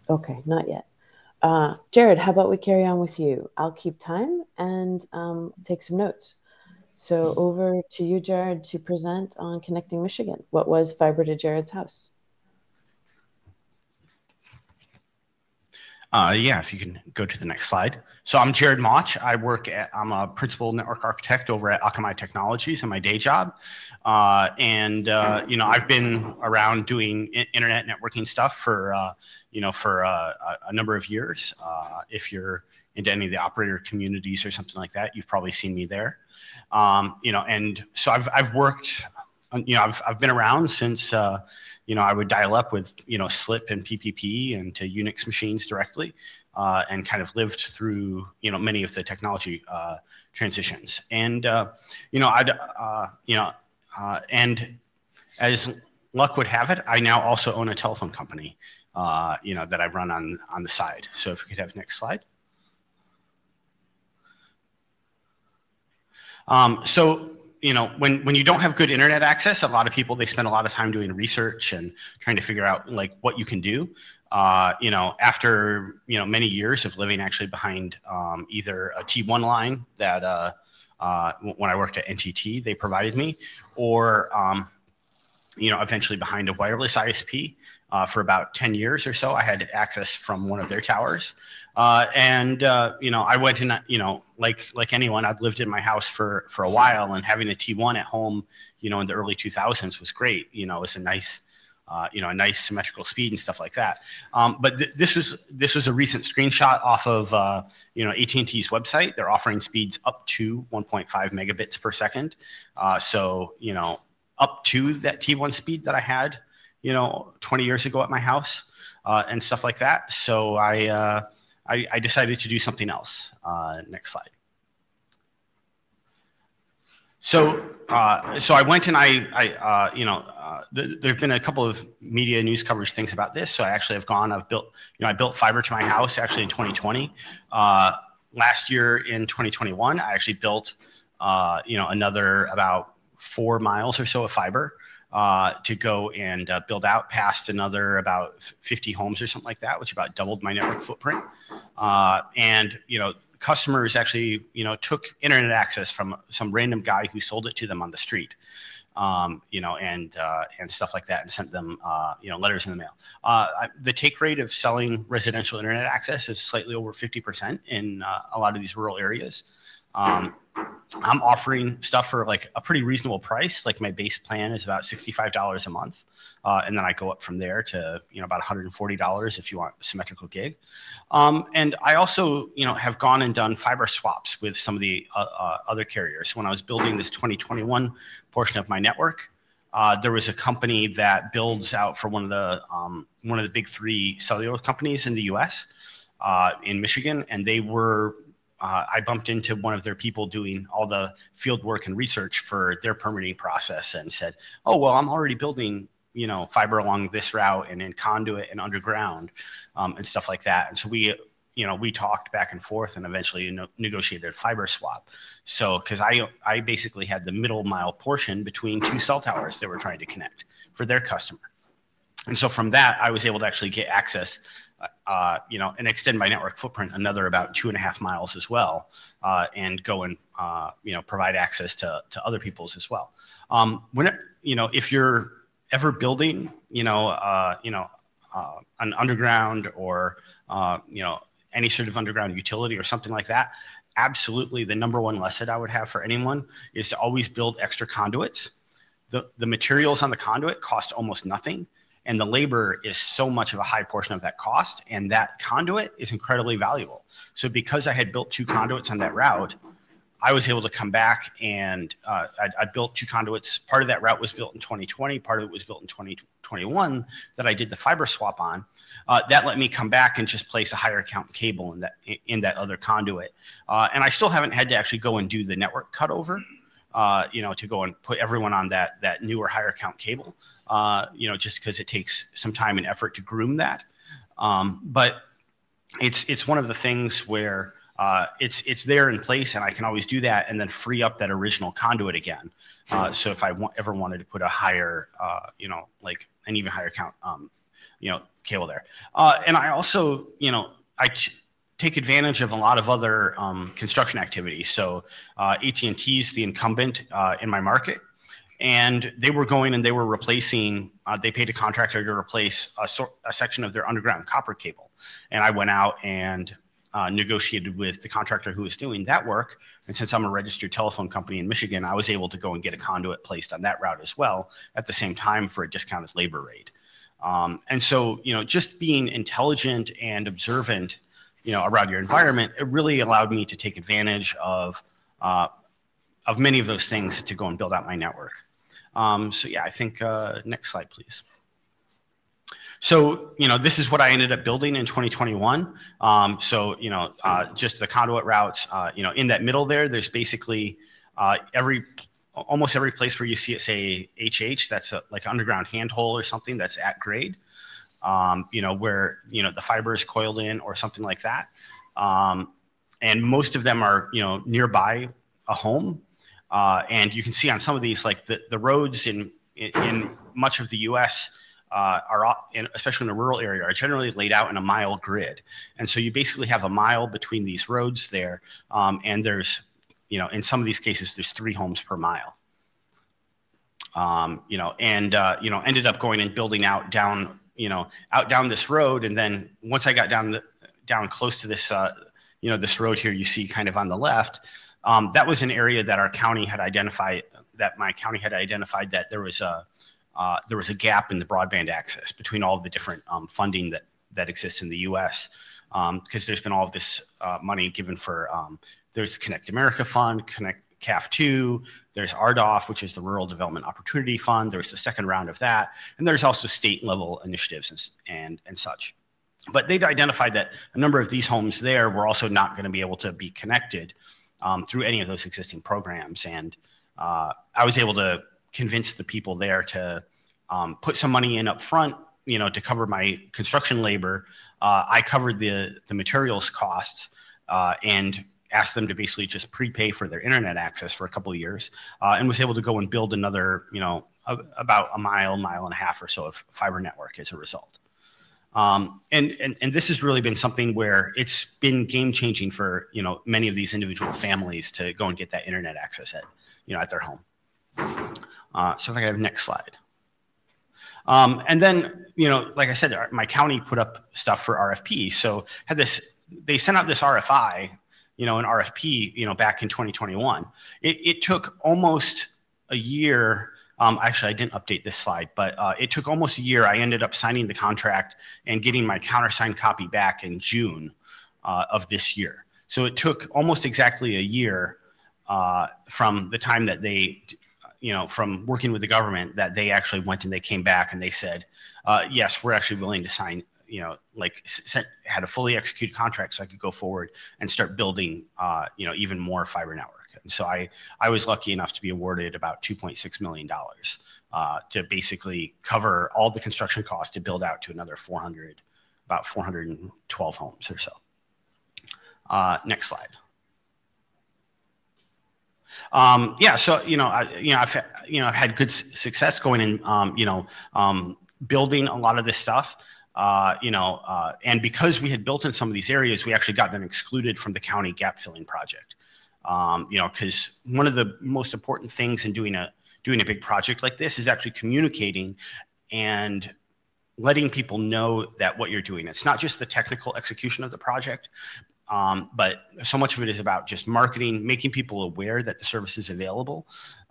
Okay, not yet. Jared, how about we carry on with you? I'll keep time and take some notes. So over to you, Jared, to present on Connecting Michigan. What was fiber to Jared's house? Yeah, if you can go to the next slide. So I'm Jared Mauch. I'm a principal network architect over at Akamai Technologies in my day job. I've been around doing internet networking stuff for a number of years. If you're into any of the operator communities or something like that, you've probably seen me there. And so I've worked, I've been around since, I would dial up with, SLIP and PPP and to Unix machines directly, and kind of lived through, many of the technology transitions. And, and as luck would have it, I now also own a telephone company, that I run on the side. So if we could have next slide. When you don't have good internet access, a lot of people, they spend a lot of time doing research and trying to figure out like what you can do. After many years of living actually behind either a T1 line that when I worked at NTT they provided me, or eventually behind a wireless ISP for about 10 years or so, I had access from one of their towers. I went in, like anyone, I'd lived in my house for a while, and having a T1 at home, in the early 2000s was great. It was a nice, a nice symmetrical speed and stuff like that. But this was a recent screenshot off of, AT&T's website. They're offering speeds up to 1.5 megabits per second. Up to that T1 speed that I had, 20 years ago at my house, and stuff like that. So I decided to do something else. Next slide. So I went and there've been a couple of media news coverage things about this. So I actually have gone. I built fiber to my house actually in 2020. Last year in 2021, I actually built, another about 4 miles or so of fiber to go and build out past another about 50 homes or something like that, which about doubled my network footprint. Customers actually, took internet access from some random guy who sold it to them on the street, and stuff like that, and sent them, letters in the mail. The take rate of selling residential internet access is slightly over 50% in a lot of these rural areas. I'm offering stuff for like a pretty reasonable price. Like my base plan is about $65 a month. And then I go up from there to, about $140 if you want a symmetrical gig. And I also, have gone and done fiber swaps with some of the other carriers. When I was building this 2021 portion of my network, there was a company that builds out for one of the big 3 cellular companies in the US, in Michigan. And they were, I bumped into one of their people doing all the field work and research for their permitting process, and said, oh, well, I'm already building, fiber along this route and in conduit and underground, and stuff like that. And so we talked back and forth and eventually negotiated a fiber swap. So, cause I basically had the middle mile portion between 2 cell towers they were trying to connect for their customer. And so from that, I was able to actually get access, and extend my network footprint another about 2.5 miles as well, and go and, provide access to other people's as well. If you're ever building, an underground or, any sort of underground utility or something like that, absolutely the number one lesson I would have for anyone is to always build extra conduits. The materials on the conduit cost almost nothing. And the labor is so much of a high portion of that cost, and that conduit is incredibly valuable. So because I had built 2 conduits on that route, I was able to come back and I built 2 conduits. Part of that route was built in 2020, part of it was built in 2021 that I did the fiber swap on. That let me come back and just place a higher count cable in that other conduit. And I still haven't had to actually go and do the network cutover. To go and put everyone on that newer higher count cable, just because it takes some time and effort to groom that. But it's one of the things where it's there in place, and I can always do that and then free up that original conduit again. So if I ever wanted to put a higher, like an even higher count cable there. And I also, take advantage of a lot of other construction activities. So AT&T is the incumbent in my market, and they were going and they were replacing, they paid a contractor to replace a section of their underground copper cable. And I went out and negotiated with the contractor who was doing that work. And since I'm a registered telephone company in Michigan, I was able to go and get a conduit placed on that route as well at the same time for a discounted labor rate. And so, just being intelligent and observant, around your environment, it really allowed me to take advantage of many of those things to go and build out my network. So yeah, I think next slide, please. So, this is what I ended up building in 2021. So, just the conduit routes, in that middle there, there's basically almost every place where you see it say HH, that's like an underground handhole or something that's at grade. Where, the fiber is coiled in or something like that. And most of them are, nearby a home. And you can see on some of these, like the roads in much of the US especially in the rural area, are generally laid out in a mile grid. And so you basically have a mile between these roads there. And there's, in some of these cases, there's 3 homes per mile. Ended up going and building out down this road. And then once I got down close to this, this road here, you see kind of on the left, that was an area that our county had identified, that my county had identified that there was a gap in the broadband access between all of the different funding that exists in the U.S. Because there's been all of this money given for, there's the Connect America Fund, CAF2, there's RDOF, which is the Rural Development Opportunity Fund. There's the second round of that. And there's also state level initiatives and such. But they'd identified that a number of these homes there were also not going to be able to be connected through any of those existing programs. And I was able to convince the people there to put some money in up front, to cover my construction labor. I covered the materials costs and asked them to basically just prepay for their internet access for a couple of years, and was able to go and build another, about a mile and a half or so of fiber network as a result. And this has really been something where it's been game changing for, many of these individual families to go and get that internet access at their home. So if I could have next slide. And then, like I said, my county put up stuff for RFP. So they sent out this RFI, an RFP, back in 2021. It took almost a year. Actually, I didn't update this slide, but it took almost a year. I ended up signing the contract and getting my countersigned copy back in June of this year. So it took almost exactly a year from the time that they, from working with the government, that they actually went and they came back and they said, yes, we're actually willing to sign, had a fully executed contract so I could go forward and start building, even more fiber network. And so I was lucky enough to be awarded about $2.6 million to basically cover all the construction costs to build out to another about 412 homes or so. Next slide. So I've had good success going in, building a lot of this stuff. And because we had built in some of these areas, we actually got them excluded from the county gap filling project. Because one of the most important things in doing a big project like this is actually communicating and letting people know that what you're doing. It's not just the technical execution of the project, but so much of it is about just marketing, making people aware that the service is available,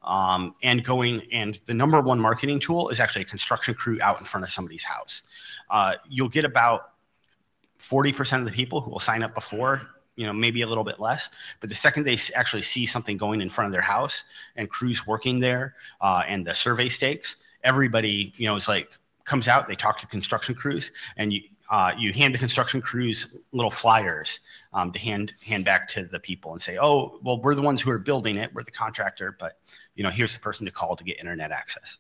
and the number one marketing tool is actually a construction crew out in front of somebody's house. You'll get about 40% of the people who will sign up before, maybe a little bit less, but the second they actually see something going in front of their house and crews working there, and the survey stakes, everybody, is like, comes out, they talk to construction crews, and you hand the construction crews little flyers to hand back to the people and say, oh, well, we're the ones who are building it, we're the contractor, but here's the person to call to get internet access.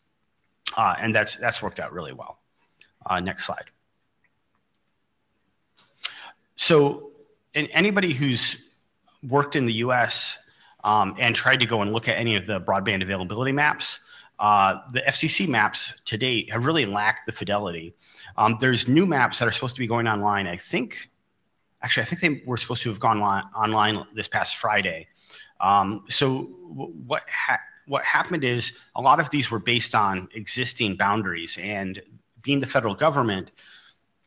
And that's worked out really well. Next slide. So, and anybody who's worked in the US and tried to go and look at any of the broadband availability maps, The FCC maps to date have really lacked the fidelity. There's new maps that are supposed to be going online. I think they were supposed to have gone online this past Friday. So what happened is a lot of these were based on existing boundaries, and being the federal government,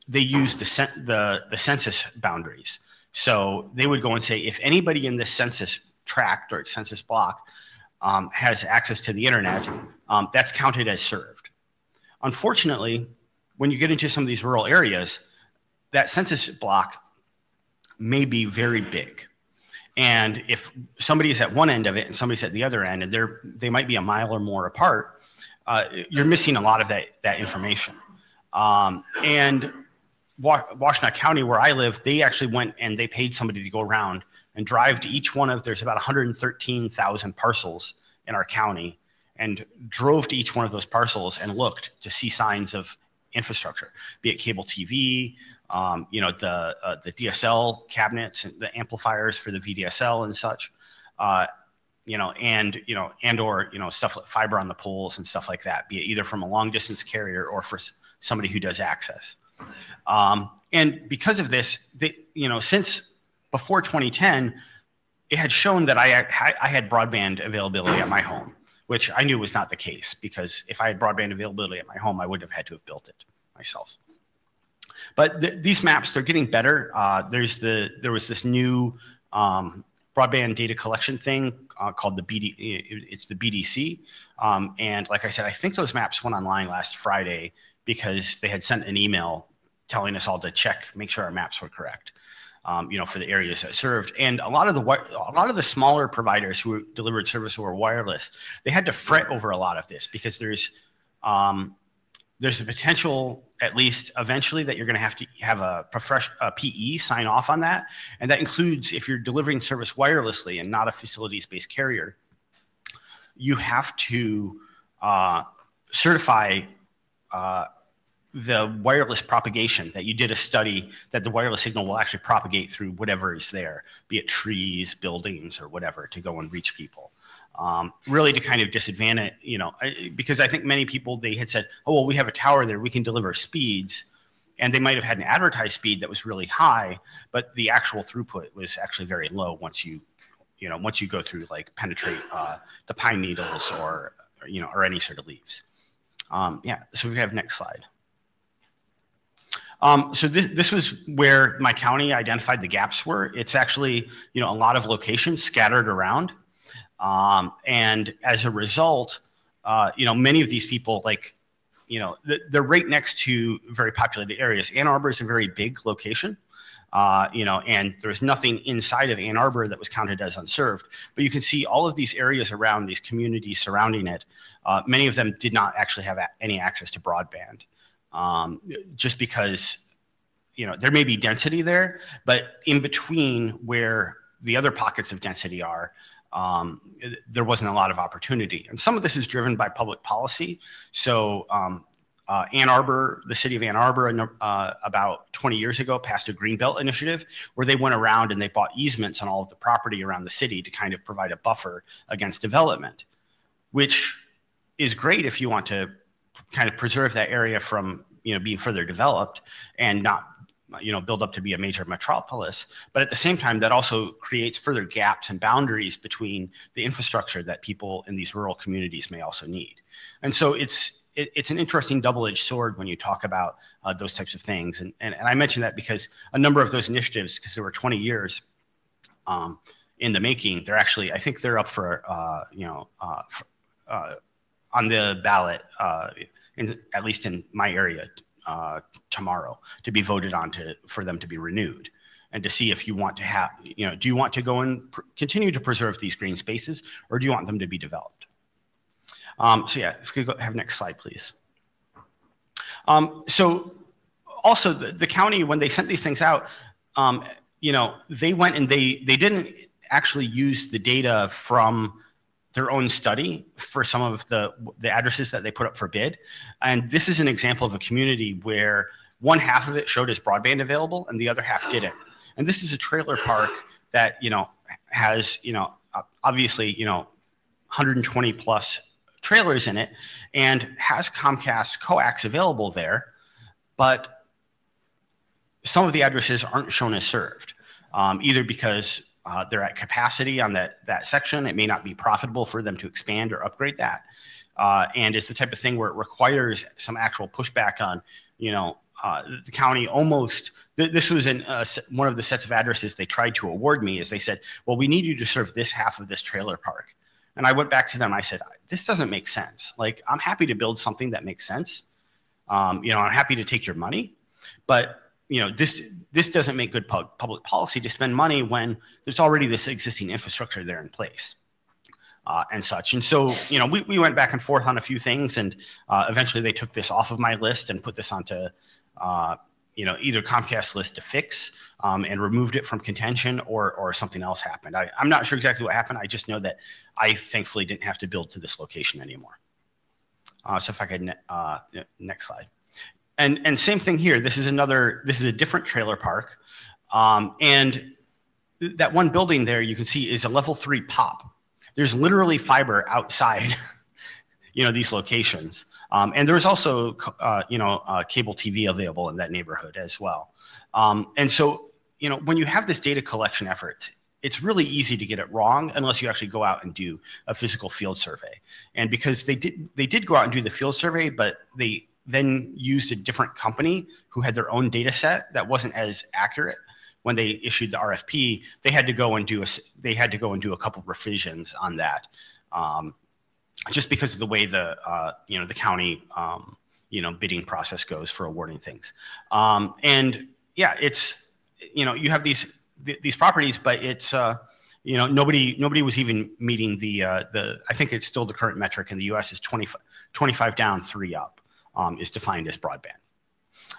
they used the census boundaries. So they would go and say, if anybody in this census tract or census block has access to the internet, that's counted as served. Unfortunately, when you get into some of these rural areas, that census block may be very big. And if somebody is at one end of it and somebody's at the other end, and they might be a mile or more apart, you're missing a lot of that information. And Washtenaw County, where I live, they actually went and they paid somebody to go around and drive to each one of, there's about 113,000 parcels in our county, and drove to each one of those parcels and looked to see signs of infrastructure, be it cable TV, the DSL cabinets and the amplifiers for the VDSL and such, stuff like fiber on the poles and stuff like that, be it either from a long distance carrier or for somebody who does access. And because of this, since before 2010, it had shown that I had broadband availability at my home, which I knew was not the case, because if I had broadband availability at my home, I wouldn't have had to have built it myself. But these maps, they're getting better. There was this new broadband data collection thing called the BDC. And like I said, I think those maps went online last Friday because they had sent an email telling us all to make sure our maps were correct, for the areas that served. And a lot of the smaller providers who delivered service over wireless, they had to fret over a lot of this, because there's a potential, at least eventually, that you're going to have a PE sign off on that. And that includes, if you're delivering service wirelessly and not a facilities-based carrier, you have to certify the wireless propagation, that you did a study that the wireless signal will actually propagate through whatever is there, be it trees, buildings, or whatever, to go and reach people. Really to kind of disadvantage, because I think many people, they had said, oh, well, we have a tower there, we can deliver speeds. And they might have had an advertised speed that was really high, but the actual throughput was actually very low once you go through, like, penetrate the pine needles or any sort of leaves. So we have next slide. So this was where my county identified the gaps were. It's actually, a lot of locations scattered around. And as a result, many of these people, they're right next to very populated areas. Ann Arbor is a very big location, and there's nothing inside of Ann Arbor that was counted as unserved. But you can see all of these areas around, these communities surrounding it, many of them did not actually have any access to broadband. Just because, there may be density there, but in between where the other pockets of density are, there wasn't a lot of opportunity. And some of this is driven by public policy. So Ann Arbor, the city of Ann Arbor, about 20 years ago, passed a Greenbelt initiative where they went around and they bought easements on all of the property around the city to kind of provide a buffer against development, which is great if you want to kind of preserve that area from being further developed and not build up to be a major metropolis. But at the same time, that also creates further gaps and boundaries between the infrastructure that people in these rural communities may also need. And so it's an interesting double-edged sword when you talk about those types of things. And I mention that because a number of those initiatives, because there were 20 years in the making, they're actually, I think they're up for on the ballot, at least in my area, tomorrow, to be voted on for them to be renewed, and to see if you want to have, do you want to go and continue to preserve these green spaces, or do you want them to be developed? So yeah, if we could have next slide, please. So also the county, when they sent these things out, they went and they didn't actually use the data from their own study for some of the addresses that they put up for bid. And this is an example of a community where one half of it showed as broadband available and the other half didn't. And this is a trailer park that, has, obviously, 120 plus trailers in it and has Comcast coax available there, but some of the addresses aren't shown as served, either because they're at capacity on that section. It may not be profitable for them to expand or upgrade that. And it's the type of thing where it requires some actual pushback on, the county almost, this was in one of the sets of addresses they tried to award me, is they said, well, we need you to serve this half of this trailer park. And I went back to them and I said, this doesn't make sense. Like, I'm happy to build something that makes sense. I'm happy to take your money, but this doesn't make good public policy to spend money when there's already this existing infrastructure there in place. And such. And so, we went back and forth on a few things, and eventually they took this off of my list and put this onto, either Comcast's list to fix, and removed it from contention, or something else happened. I'm not sure exactly what happened. I just know that I thankfully didn't have to build to this location anymore. So if I could, next slide. And same thing here. This is a different trailer park. And that one building there you can see is a level 3 POP. There's literally fiber outside, these locations. And there's also, cable TV available in that neighborhood as well. And so, when you have this data collection effort, it's really easy to get it wrong unless you actually go out and do a physical field survey. And because they did go out and do the field survey, but they then used a different company who had their own data set that wasn't as accurate. When they issued the RFP, they had to go and do a couple of revisions on that, just because of the way the county bidding process goes for awarding things. And yeah, it's you have these properties, but it's nobody was even meeting the I think it's still the current metric in the U.S. is 25 down, 3 up is defined as broadband.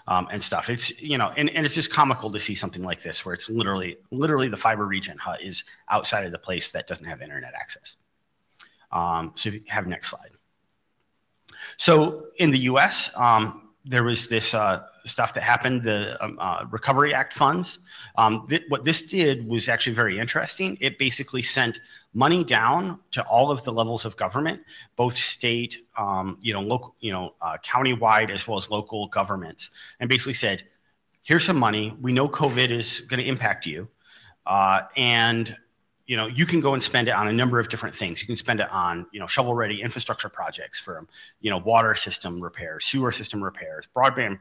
And stuff. It's, and it's just comical to see something like this where it's literally the fiber region is outside of the place that doesn't have internet access. So if you have next slide. So in the US, there was this stuff that happened, the Recovery Act funds. What this did was actually very interesting. It basically sent money down to all of the levels of government, both state, local, countywide, as well as local governments, and basically said, here's some money. We know COVID is going to impact you. And you can go and spend it on a number of different things. You can spend it on, shovel-ready infrastructure projects for, water system repairs, sewer system repairs, broadband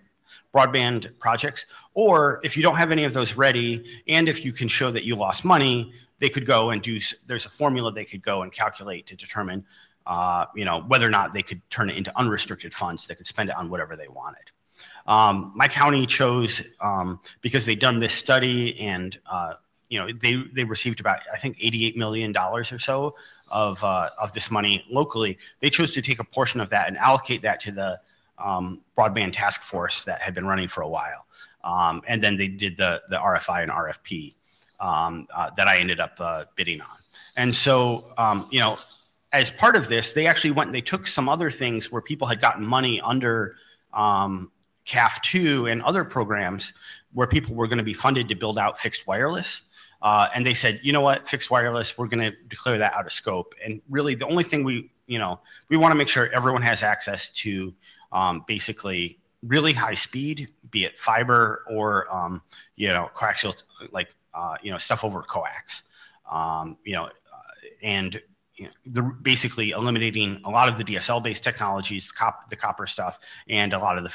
projects. Or if you don't have any of those ready, and if you can show that you lost money, they could go and there's a formula they could go and calculate to determine, whether or not they could turn it into unrestricted funds. They could spend it on whatever they wanted. My county chose, because they'd done this study and, they received about, I think, $88 million or so of this money locally. They chose to take a portion of that and allocate that to the broadband task force that had been running for a while. And then they did the RFI and RFP that I ended up bidding on. And so, as part of this, they actually went and they took some other things where people had gotten money under CAF2 and other programs where people were going to be funded to build out fixed wireless. And they said, you know what, fixed wireless, we're going to declare that out of scope. And really the only thing we want to make sure everyone has access to basically really high speed, be it fiber or, coaxial, like, stuff over coax, and basically eliminating a lot of the DSL based technologies, the copper stuff, and a lot of the,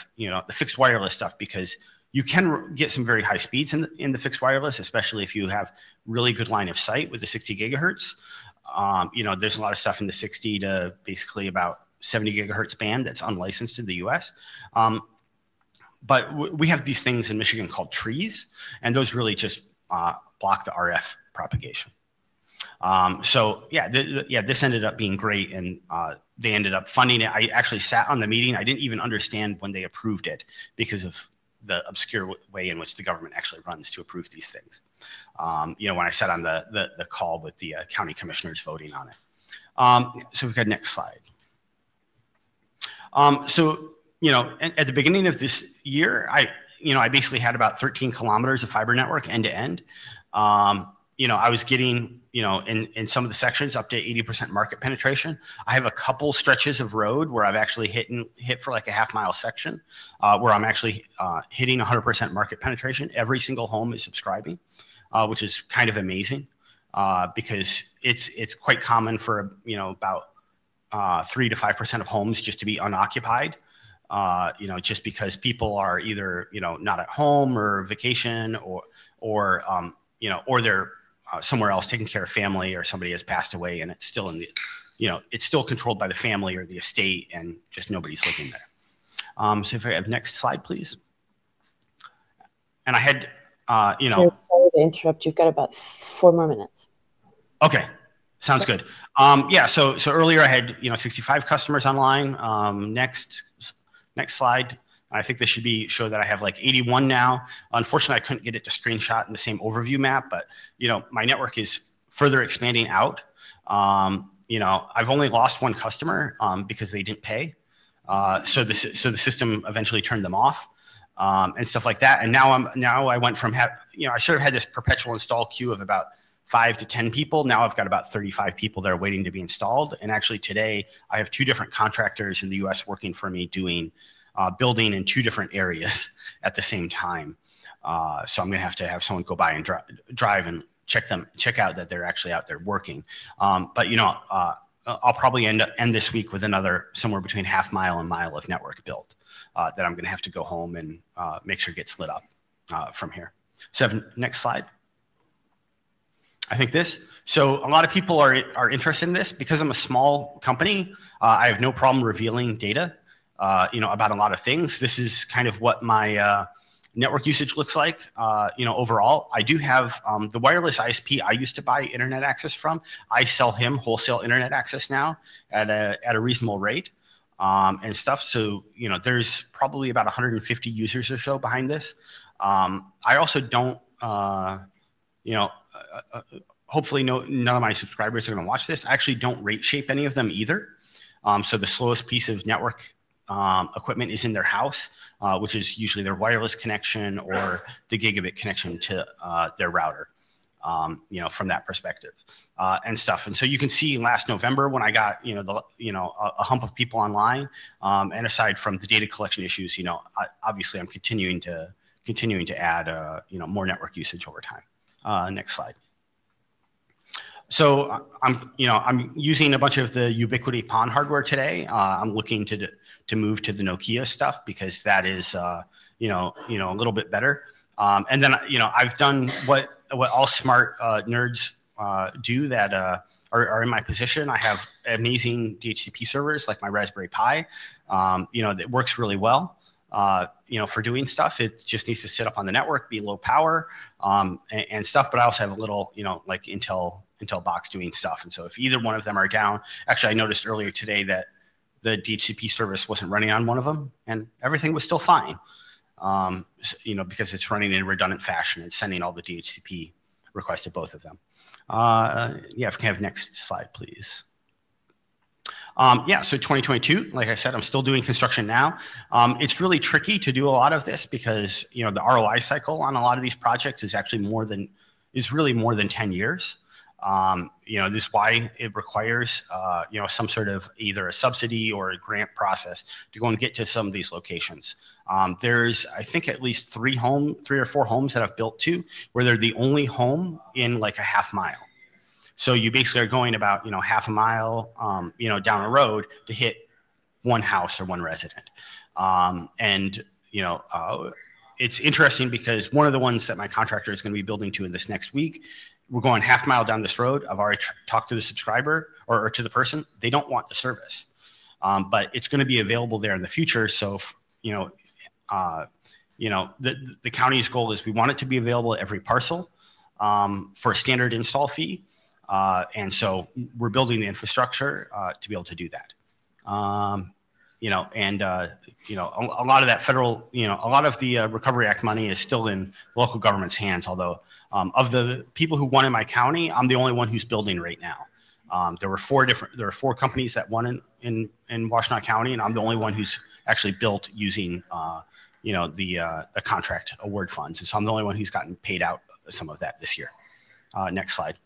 the fixed wireless stuff, because you can get some very high speeds in the fixed wireless, especially if you have really good line of sight with the 60 gigahertz. There's a lot of stuff in the 60 to basically about 70 gigahertz band that's unlicensed in the US. But we have these things in Michigan called trees, and those really just block the RF propagation. So yeah, this ended up being great, and they ended up funding it. I actually sat on the meeting. I didn't even understand when they approved it because of the obscure way in which the government actually runs to approve these things. When I sat on the call with the county commissioners voting on it. So we've got next slide. At the beginning of this year, I basically had about 13 kilometers of fiber network end to end. I was getting, in some of the sections up to 80% market penetration. I have a couple stretches of road where I've actually hit for like a half-mile section where I'm actually hitting 100% market penetration. Every single home is subscribing, which is kind of amazing because it's quite common for, about 3 to 5% of homes just to be unoccupied. Just because people are either, not at home or vacation or they're somewhere else taking care of family, or somebody has passed away and it's still in the, it's still controlled by the family or the estate and just nobody's living there. So if I have next slide, please. And I had, Sorry to interrupt. You've got about 4 more minutes. Okay. Sounds good. Yeah. So earlier I had, 65 customers online. Next slide. I think this should show that I have like 81 now. Unfortunately, I couldn't get it to screenshot in the same overview map, but my network is further expanding out. I've only lost one customer because they didn't pay. So the system eventually turned them off and stuff like that. And now I went from I sort of had this perpetual install queue of about 5 to 10 people. Now I've got about 35 people that are waiting to be installed. And actually today I have 2 different contractors in the US working for me doing building in 2 different areas at the same time. So I'm gonna have to have someone go by and drive and check out that they're actually out there working. But I'll probably end this week with another somewhere between half-mile and mile of network built that I'm gonna have to go home and make sure gets lit up from here. So next slide. I think this. So a lot of people are interested in this because I'm a small company. I have no problem revealing data, about a lot of things. This is kind of what my network usage looks like, overall. I do have the wireless ISP I used to buy internet access from. I sell him wholesale internet access now at a reasonable rate and stuff. So, there's probably about 150 users or so behind this. I also don't, hopefully none of my subscribers are going to watch this. I actually don't rate shape any of them either. So the slowest piece of network equipment is in their house, which is usually their wireless connection or the gigabit connection to their router, from that perspective and stuff. And so you can see last November when I got, a hump of people online, and aside from the data collection issues, obviously I'm continuing to add, more network usage over time. Next slide. So I'm using a bunch of the Ubiquiti PON hardware today. I'm looking to move to the Nokia stuff because that is a little bit better. And then I've done what all smart nerds do that are in my position. I have amazing DHCP servers like my Raspberry Pi. That works really well. For doing stuff. It just needs to sit up on the network, be low power, and stuff. But I also have a little, like Intel box doing stuff. And so if either one of them are down, actually I noticed earlier today that the DHCP service wasn't running on one of them and everything was still fine. Because it's running in a redundant fashion and sending all the DHCP requests to both of them. Yeah, if we can have next slide, please. So 2022, like I said, I'm still doing construction now. It's really tricky to do a lot of this because, the ROI cycle on a lot of these projects is actually really more than 10 years. This is why it requires, some sort of either a subsidy or a grant process to go and get to some of these locations. There's, I think, at least 3 or 4 homes that I've built to where they're the only home in like a half mile. So you basically are going about, half a mile, down a road to hit one house or one resident. It's interesting because one of the ones that my contractor is going to be building to in this next week, we're going half mile down this road. I've already talked to the subscriber or to the person. They don't want the service, but it's going to be available there in the future. So, the county's goal is we want it to be available at every parcel for a standard install fee. And so we're building the infrastructure to be able to do that. A lot of that federal, a lot of the Recovery Act money is still in local government's hands. Although of the people who won in my county, I'm the only one who's building right now. There were 4 companies that won in Washtenaw County, and I'm the only one who's actually built using, the contract award funds. And so I'm the only one who's gotten paid out some of that this year. Next slide.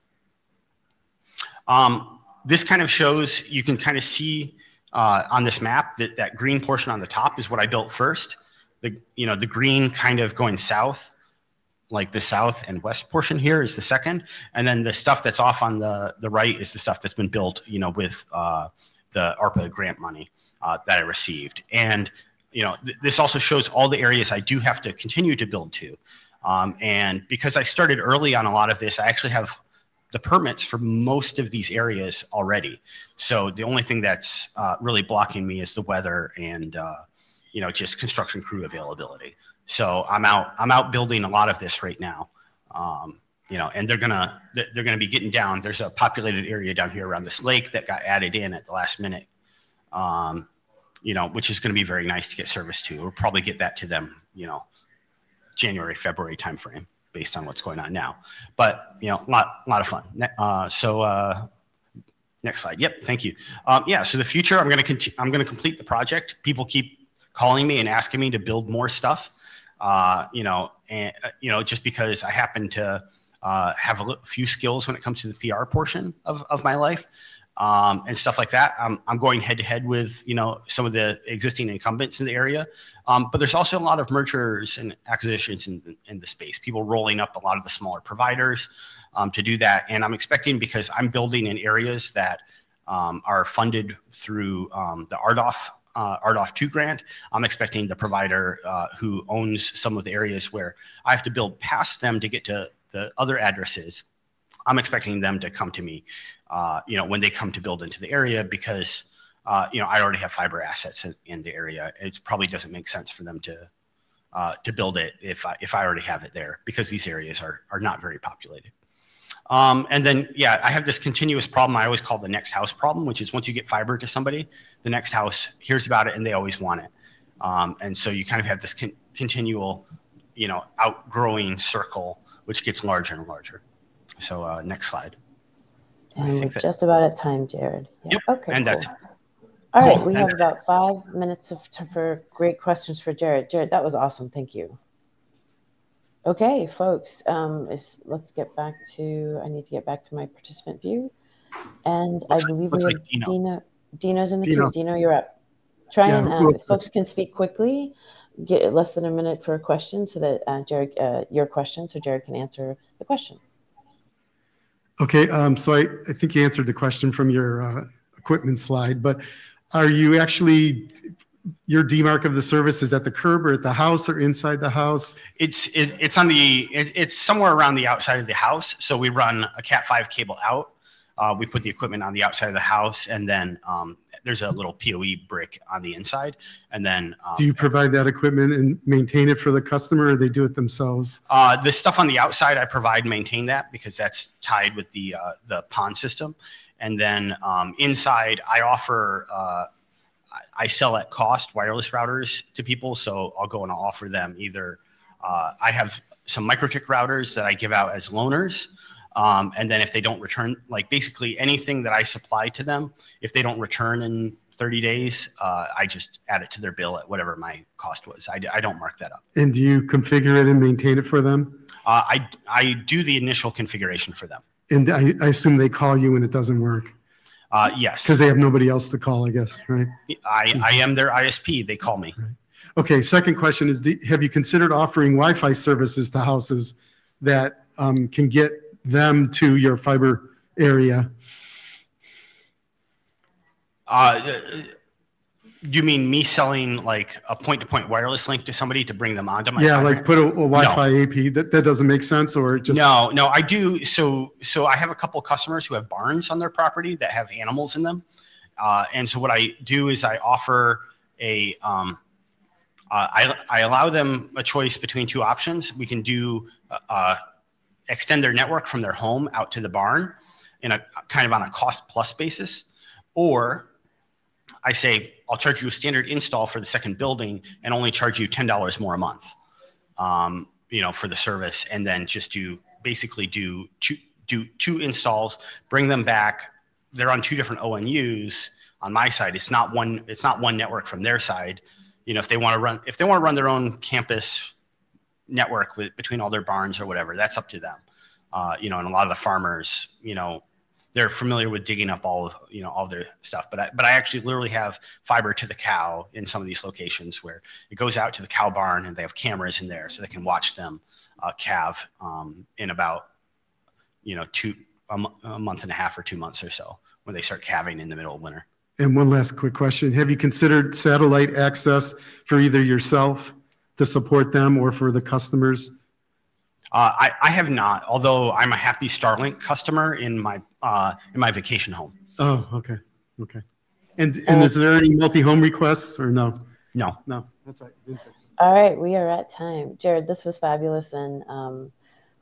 This kind of shows, you can kind of see on this map that that green portion on the top is what I built first. The green kind of going south, like the south and west portion here is the second. And then the stuff that's off on the right is the stuff that's been built, with the ARPA grant money that I received. And, this also shows all the areas I do have to continue to build to. And because I started early on a lot of this, I actually have the permits for most of these areas already. So the only thing that's really blocking me is the weather and, just construction crew availability. So I'm out building a lot of this right now. And they're gonna be getting down. There's a populated area down here around this lake that got added in at the last minute. Which is going to be very nice to get service to. We'll probably get that to them, January, February timeframe based on what's going on now. But, a lot of fun. Next slide. Yep, thank you. So the future, I'm going to complete the project. People keep calling me and asking me to build more stuff, just because I happen to have a few skills when it comes to the PR portion of my life. And stuff like that. I'm going head to head with, some of the existing incumbents in the area. But there's also a lot of mergers and acquisitions in the space, people rolling up a lot of the smaller providers to do that. And I'm expecting, because I'm building in areas that are funded through the RDOF 2 grant, I'm expecting the provider who owns some of the areas where I have to build past them to get to the other addresses. I'm expecting them to come to me, when they come to build into the area, because, I already have fiber assets in the area. It probably doesn't make sense for them to build it if I already have it there, because these areas are not very populated. And then, I have this continuous problem I always call the next house problem, which is once you get fiber to somebody, the next house hears about it and they always want it. And so you kind of have this continual, outgrowing circle, which gets larger and larger. So next slide. And we're just about at time, Jared. Yeah. Yep. Okay, and cool. That's all right. We have about 5 minutes for great questions for Jared. Jared, that was awesome. Thank you. Okay, folks, let's get back to, I need to get back to my participant view. And I believe we have Dino. Dino's in the queue. Dino, you're up. Try and, if folks can speak quickly, get less than a minute for a question so that Jared, your question, so Jared can answer the question. Okay, so I think you answered the question from your equipment slide, but are you actually, your demarc of the service is at the curb or at the house or inside the house? It's somewhere around the outside of the house. So we run a Cat5 cable out. We put the equipment on the outside of the house, and then there's a little PoE brick on the inside. And then do you provide that equipment and maintain it for the customer, or they do it themselves? The stuff on the outside, I provide and maintain that, because that's tied with the PON system. And then inside, I offer, I sell at cost wireless routers to people. So I'll go and I'll offer them either, I have some microtik routers that I give out as loaners. And then if they don't return, like basically anything that I supply to them, if they don't return in 30 days, I just add it to their bill at whatever my cost was. I don't mark that up. And do you configure it and maintain it for them? I do the initial configuration for them. And I assume they call you when it doesn't work? Yes. Because they have nobody else to call, I guess, right? I am their ISP. They call me. Right. Okay, second question is, have you considered offering Wi-Fi services to houses that can get them to your fiber area? You mean me selling like a point-to-point wireless link to somebody to bring them onto my fiber? Like put a Wi-Fi AP. That doesn't make sense, or just no. I do. So I have a couple of customers who have barns on their property that have animals in them, and so what I do is I offer a I allow them a choice between two options. We can do extend their network from their home out to the barn in a kind of on a cost plus basis, or I say, I'll charge you a standard install for the second building and only charge you $10 more a month, for the service, and then just basically do two installs, bring them back. They're on two different ONUs on my side. It's not one network from their side. If they want to run their own campus network between all their barns or whatever, that's up to them. you know, and a lot of the farmers, you know, they're familiar with digging up all of, you know, all of their stuff. But I actually literally have fiber to the cow in some of these locations where it goes out to the cow barn and they have cameras in there so they can watch them calve in about, you know, a month and a half or 2 months or so when they start calving in the middle of winter. And one last quick question. Have you considered satellite access for either yourself to support them or for the customers? I have not, although I'm a happy Starlink customer in my vacation home. Oh, okay. Okay. And is there any multi-home requests or no? No. No, that's right. All right, we are at time. Jared, this was fabulous. And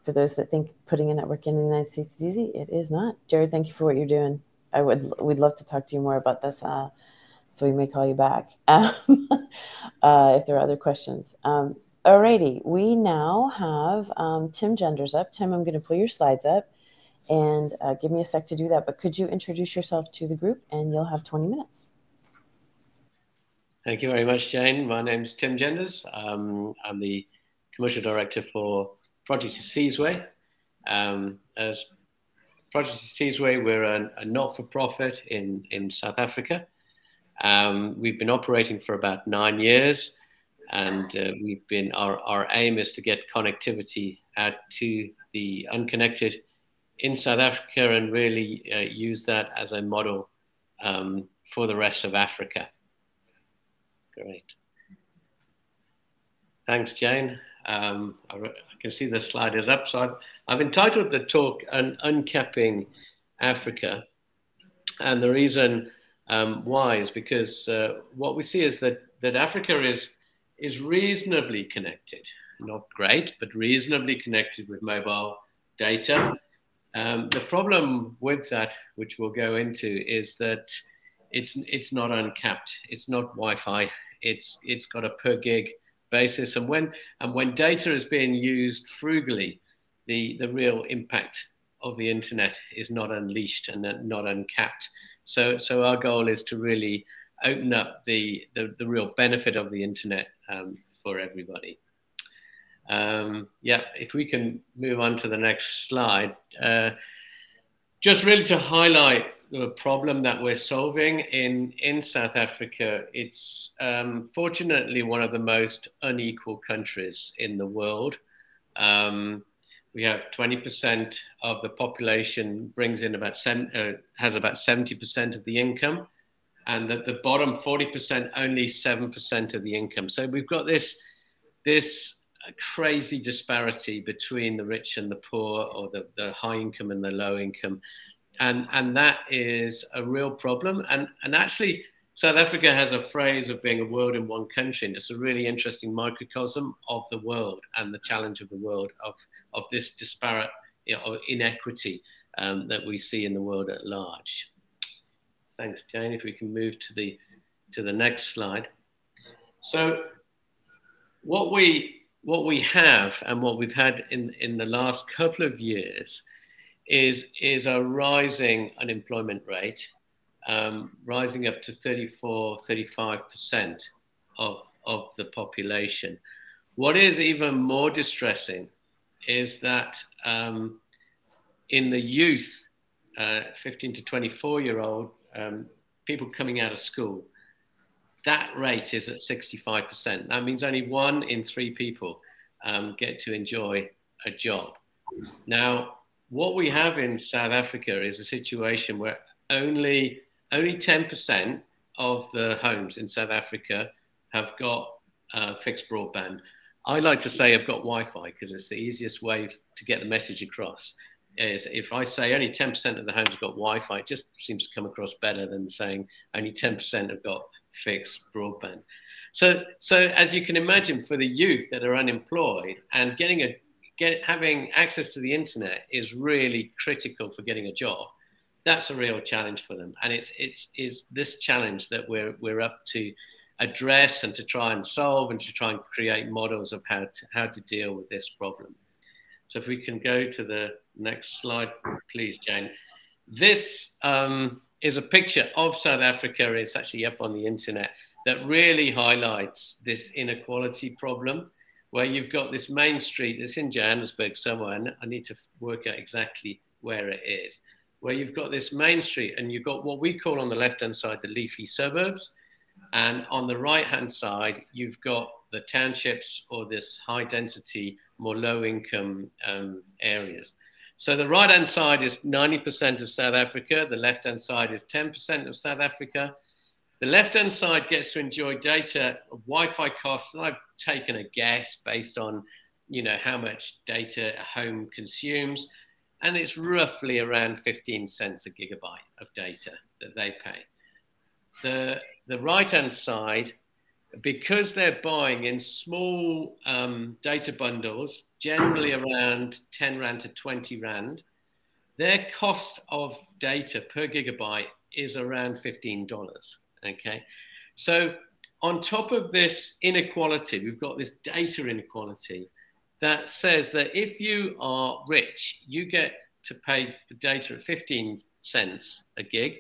for those that think putting a network in the United States is easy, it is not. Jared, thank you for what you're doing. We'd love to talk to you more about this, so we may call you back if there are other questions. Alrighty, we now have Tim Genders up. Tim, I'm going to pull your slides up, and give me a sec to do that. But could you introduce yourself to the group, and you'll have 20 minutes. Thank you very much, Jane. My name is Tim Genders. I'm the Commercial Director for Project Seasway. As Project Seasway, we're a not-for-profit in South Africa. We've been operating for about 9 years, and our aim is to get connectivity out to the unconnected in South Africa and really use that as a model for the rest of Africa. Great. Thanks, Jane. I can see the slide is up. So I've entitled the talk Uncapping Africa. And the reason why is because what we see is that Africa is reasonably connected. Not great, but reasonably connected with mobile data. The problem with that, which we'll go into, is that it's not uncapped. It's not Wi-Fi. It's got a per gig basis, and when data is being used frugally, the real impact of the internet is not unleashed and not uncapped. So our goal is to really open up the real benefit of the internet for everybody. Yeah, if we can move on to the next slide, just really to highlight the problem that we're solving in South Africa. It's fortunately one of the most unequal countries in the world. We have 20% of the population brings in has about 70% of the income, and at the bottom 40% only 7% of the income. So we've got this crazy disparity between the rich and the poor, or the high income and the low income. And that is a real problem. And actually, South Africa has a phrase of being a world in one country, and it's a really interesting microcosm of the world and the challenge of the world of this disparate, you know, inequity that we see in the world at large. Thanks, Jane. If we can move to the next slide. So what we have and what we've had in the last couple of years is a rising unemployment rate, rising up to 35% of the population. What is even more distressing is that in the youth, 15 to 24-year-old people coming out of school, that rate is at 65%. That means only 1 in 3 people get to enjoy a job. Now, what we have in South Africa is a situation where only 10% of the homes in South Africa have got fixed broadband. I like to say I've got Wi-Fi because it's the easiest way to get the message across. Is if I say only 10% of the homes have got Wi-Fi, it just seems to come across better than saying only 10% have got fixed broadband. So as you can imagine, for the youth that are unemployed, and having access to the internet is really critical for getting a job. That's a real challenge for them, and it's this challenge that we're up to address and to try and solve and to try and create models of how to deal with this problem. So if we can go to the next slide, please, Jane. This is a picture of South Africa. It's actually up on the internet, that really highlights this inequality problem. where you've got this main street that's in Johannesburg somewhere, and I need to work out exactly where it is, where you've got this main street and you've got what we call on the left-hand side the leafy suburbs, and on the right-hand side you've got the townships or this high-density, more low-income areas. So the right-hand side is 90% of South Africa, the left-hand side is 10% of South Africa. The left-hand side gets to enjoy data Wi-Fi costs, and I've taken a guess based on, how much data a home consumes, and it's roughly around 15 cents a gigabyte of data that they pay. The right-hand side, because they're buying in small data bundles, generally around 10 Rand to 20 Rand, their cost of data per gigabyte is around $15. Okay, so on top of this inequality, we've got this data inequality that says that if you are rich, you get to pay for data at 15 cents a gig.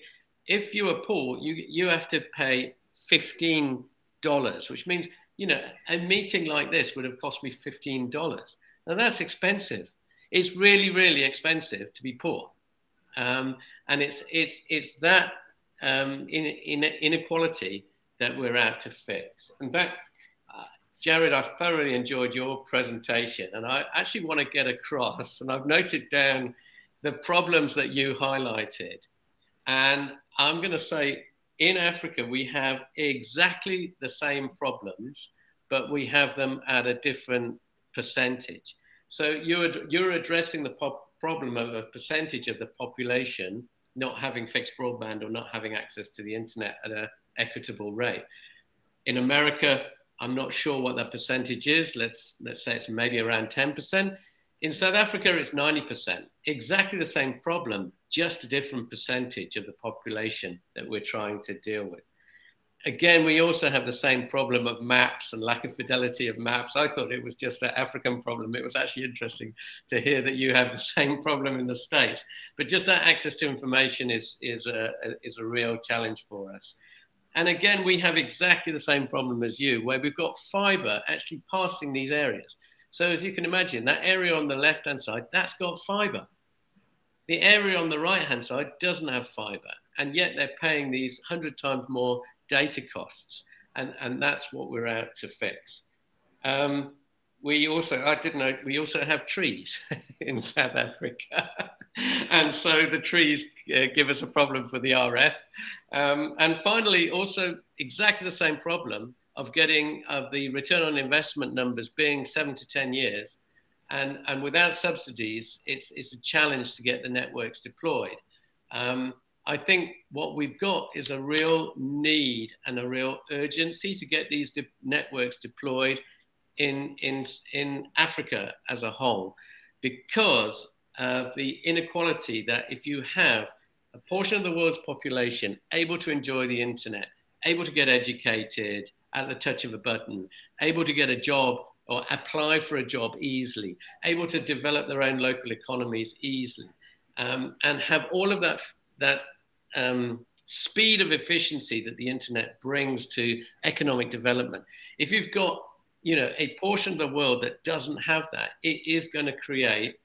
If you are poor, you have to pay $15, which means, a meeting like this would have cost me $15. Now that's expensive. It's really, really expensive to be poor. And it's that inequality that we're out to fix. In fact, Jared, I thoroughly enjoyed your presentation, and I actually want to get across, and I've noted down the problems that you highlighted. And I'm going to say, in Africa, we have exactly the same problems, but we have them at a different percentage. So you're addressing the problem of a percentage of the population not having fixed broadband or not having access to the internet at an equitable rate. In America, I'm not sure what that percentage is. Let's say it's maybe around 10%. In South Africa, it's 90%. Exactly the same problem, just a different percentage of the population that we're trying to deal with. Again, we also have the same problem of maps and lack of fidelity of maps. I thought it was just an African problem. It was actually interesting to hear that you have the same problem in the States. But just that access to information is a real challenge for us. And again, we have exactly the same problem as you, where we've got fiber actually passing these areas. So as you can imagine, that area on the left-hand side, that's got fiber. The area on the right-hand side doesn't have fiber, and yet they're paying these 100 times more data costs, and that's what we're out to fix. We also have trees in South Africa, and so the trees give us a problem for the RF. And finally, also exactly the same problem of getting the return on investment numbers being 7 to 10 years, and without subsidies, it's a challenge to get the networks deployed. I think what we've got is a real need and a real urgency to get these networks deployed in Africa as a whole, because of the inequality that if you have a portion of the world's population able to enjoy the internet, able to get educated at the touch of a button, able to get a job or apply for a job easily, able to develop their own local economies easily, and have all of that speed of efficiency that the internet brings to economic development. If you've got, a portion of the world that doesn't have that, it is going to create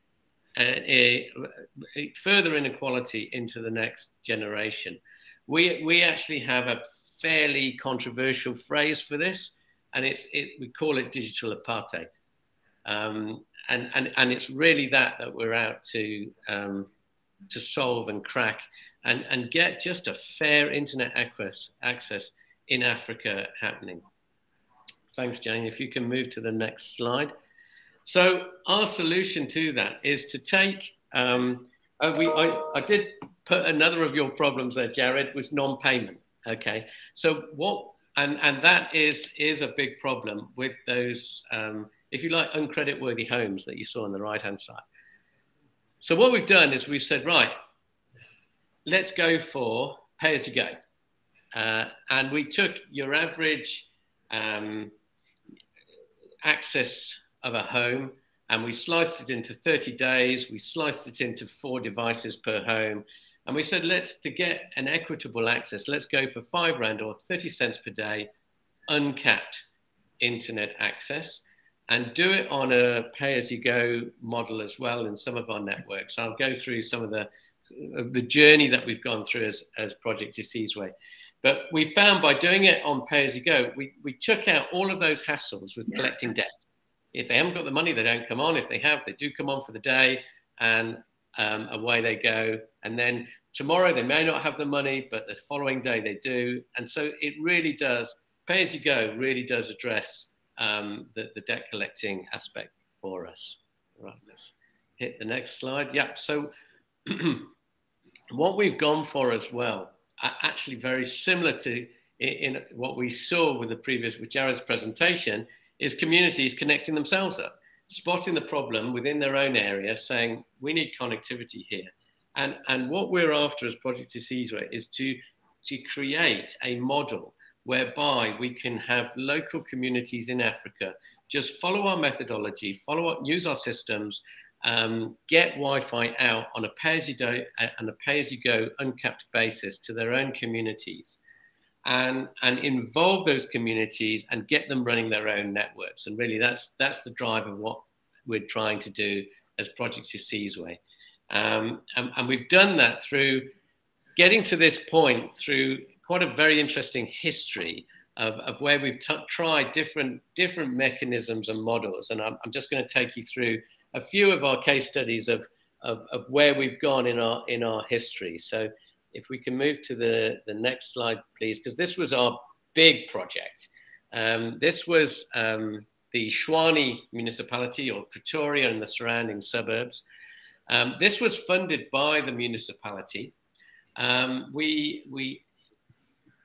a further inequality into the next generation. We actually have a fairly controversial phrase for this, and we call it digital apartheid. And it's really that we're out to solve and crack and get just a fair internet access in Africa happening. Thanks, Jane. If you can move to the next slide. So our solution to that is to take, I did put another of your problems there, Jared, was non-payment. Okay, so and that is a big problem with those, if you like, uncreditworthy homes that you saw on the right-hand side. So what we've done is we've said, right, let's go for pay as you go. And we took your average access of a home, and we sliced it into 30 days. We sliced it into 4 devices per home. And we said, to get an equitable access, let's go for 5 Rand or 30 cents per day, uncapped internet access. and do it on a pay-as-you-go model as well in some of our networks. I'll go through some of the journey that we've gone through as Project Seasway. But we found by doing it on pay-as-you-go, we took out all of those hassles with collecting debt. If they haven't got the money, they don't come on. If they have, they do come on for the day, and away they go. And then tomorrow they may not have the money, but the following day they do. And so it really does, pay-as-you-go really does address the debt collecting aspect for us. Right, let's hit the next slide. Yeah, so what we've gone for as well, actually very similar to in what we saw with with Jared's presentation, is communities connecting themselves up, spotting the problem within their own area, saying we need connectivity here. And what we're after as Project Seasway is to create a model whereby we can have local communities in Africa just follow our methodology, use our systems, get Wi-Fi out on a pay-as-you-go uncapped basis to their own communities, and involve those communities and get them running their own networks. And really that's the drive of what we're trying to do as Project Seasway. And we've done that through getting to this point through quite a very interesting history of where we've tried different mechanisms and models. And I'm just going to take you through a few of our case studies of where we've gone in our history. So if we can move to the next slide, please, because this was our big project. This was the Shwani municipality, or Pretoria and the surrounding suburbs. This was funded by the municipality. We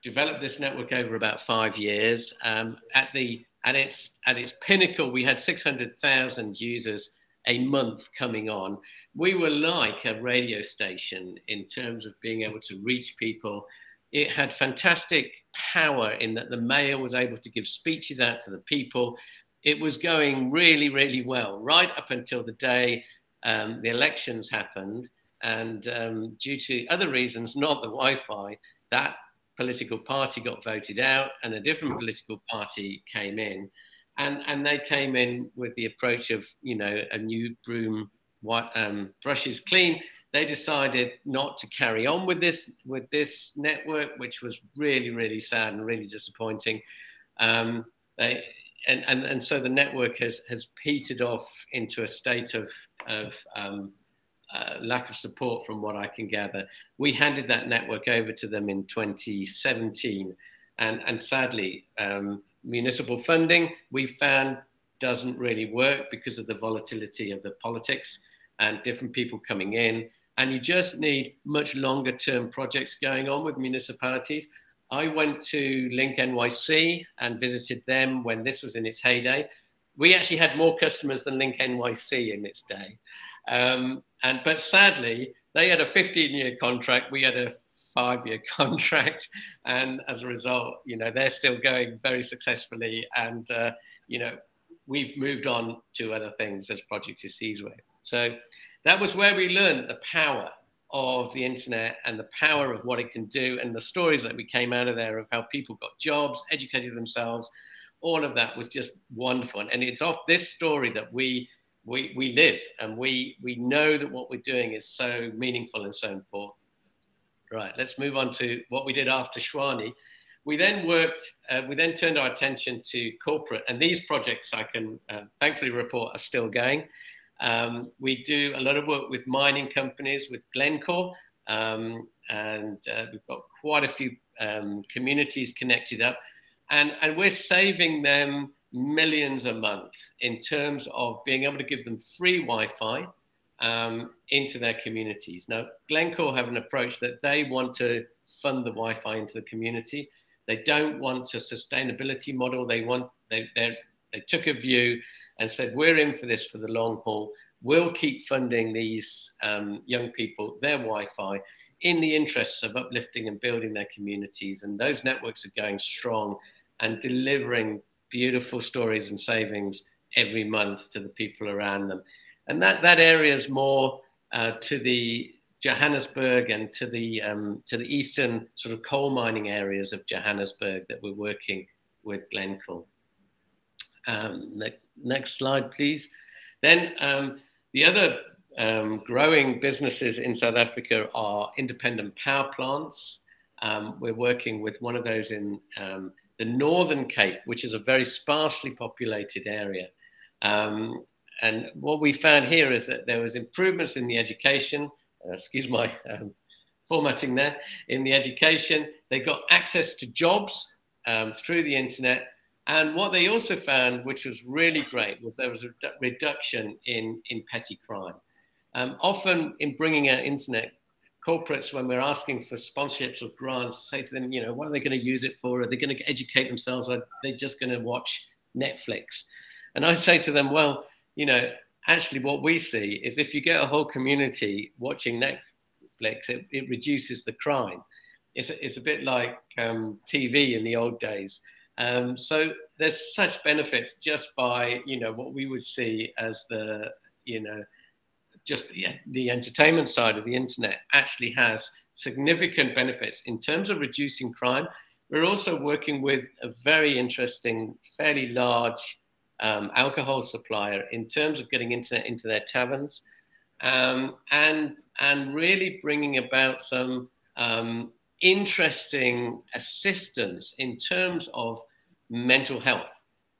developed this network over about 5 years. At its pinnacle, we had 600,000 users a month coming on. We were like a radio station in terms of being able to reach people. It had fantastic power in that the mayor was able to give speeches out to the people. It was going really, really well, right up until the day the elections happened. And due to other reasons, not the Wi-Fi, that political party got voted out and a different political party came in. And they came in with the approach of, a new broom brushes clean. They decided not to carry on with this network, which was really, really sad and really disappointing. And so the network has petered off into a state of lack of support, from what I can gather. We handed that network over to them in 2017, and sadly, municipal funding, we found, doesn't really work because of the volatility of the politics and different people coming in. And you just need much longer term projects going on with municipalities. I went to Link NYC and visited them when this was in its heyday. We actually had more customers than Link NYC in its day. But sadly, they had a 15-year contract. We had a 5-year contract, and as a result, they're still going very successfully, and we've moved on to other things as Project Seasway. So that was where we learned the power of the internet and the power of what it can do, and the stories that we came out of there of how people got jobs, educated themselves. All of that was just wonderful, and it's off this story that we live, and we know that what we're doing is so meaningful and so important. Right, let's move on to what we did after Shwani. We then turned our attention to corporate, and these projects I can thankfully report are still going. We do a lot of work with mining companies, with Glencore, and we've got quite a few communities connected up, and we're saving them millions a month in terms of being able to give them free Wi-Fi into their communities. Now, Glencore have an approach that they want to fund the Wi-Fi into the community. They don't want a sustainability model. They took a view and said, we're in for this for the long haul. We'll keep funding these young people, their Wi-Fi, in the interests of uplifting and building their communities. And those networks are going strong and delivering beautiful stories and savings every month to the people around them. And that area is more to the Johannesburg and to the eastern sort of coal mining areas of Johannesburg that we're working with Glencore. Next slide, please. Then the other growing businesses in South Africa are independent power plants. We're working with one of those in the Northern Cape, which is a very sparsely populated area. And what we found here is that there was improvements in the education, excuse my formatting there, in the education. They got access to jobs through the internet. And what they also found, which was really great, was there was a reduction in petty crime. Often in bringing out internet, corporates, when we're asking for sponsorships or grants, say to them, you know, what are they going to use it for? Are they going to educate themselves? Or are they just going to watch Netflix? And I say to them, well, you know, actually what we see is if you get a whole community watching Netflix, it reduces the crime. It's a bit like TV in the old days. So there's such benefits just by, you know, what we would see as the, you know, just the entertainment side of the internet actually has significant benefits in terms of reducing crime. We're also working with a very interesting, fairly large alcohol supplier in terms of getting internet into their taverns, and really bringing about some interesting assistance in terms of mental health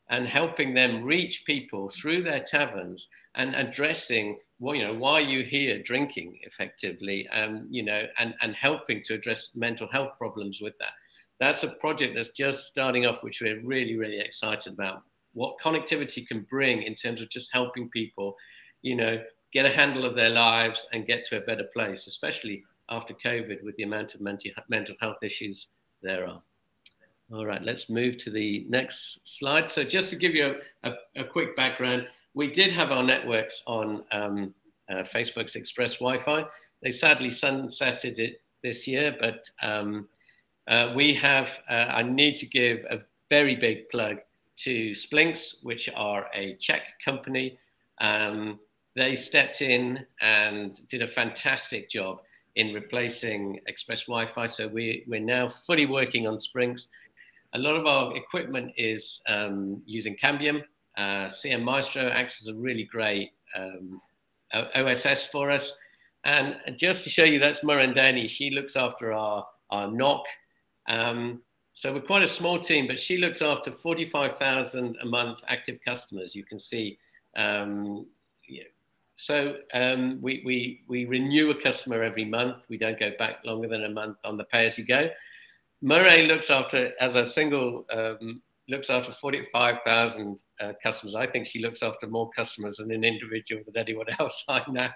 and helping them reach people through their taverns and addressing, well, you know, why are you here drinking effectively, you know, and helping to address mental health problems with that. That's a project that's just starting off, which we're really, really excited about. What connectivity can bring in terms of just helping people, you know, get a handle of their lives and get to a better place, especially after COVID with the amount of mental health issues there are. All right, let's move to the next slide. So just to give you a quick background, we did have our networks on Facebook's Express Wi-Fi. They sadly sunsetted it this year, but we have, I need to give a very big plug to Splinks, which are a Czech company. They stepped in and did a fantastic job in replacing Express Wi-Fi. So we're now fully working on Splinks. A lot of our equipment is using Cambium. CM Maestro acts as a really great OSS for us. And just to show you, that's Murendani. She looks after our NOC. So we're quite a small team, but she looks after 45,000 a month active customers, you can see. Yeah. So we renew a customer every month. We don't go back longer than a month on the pay-as-you-go. Murray looks after, as a single, looks after 45,000 customers. I think she looks after more customers than an individual than anyone else I know.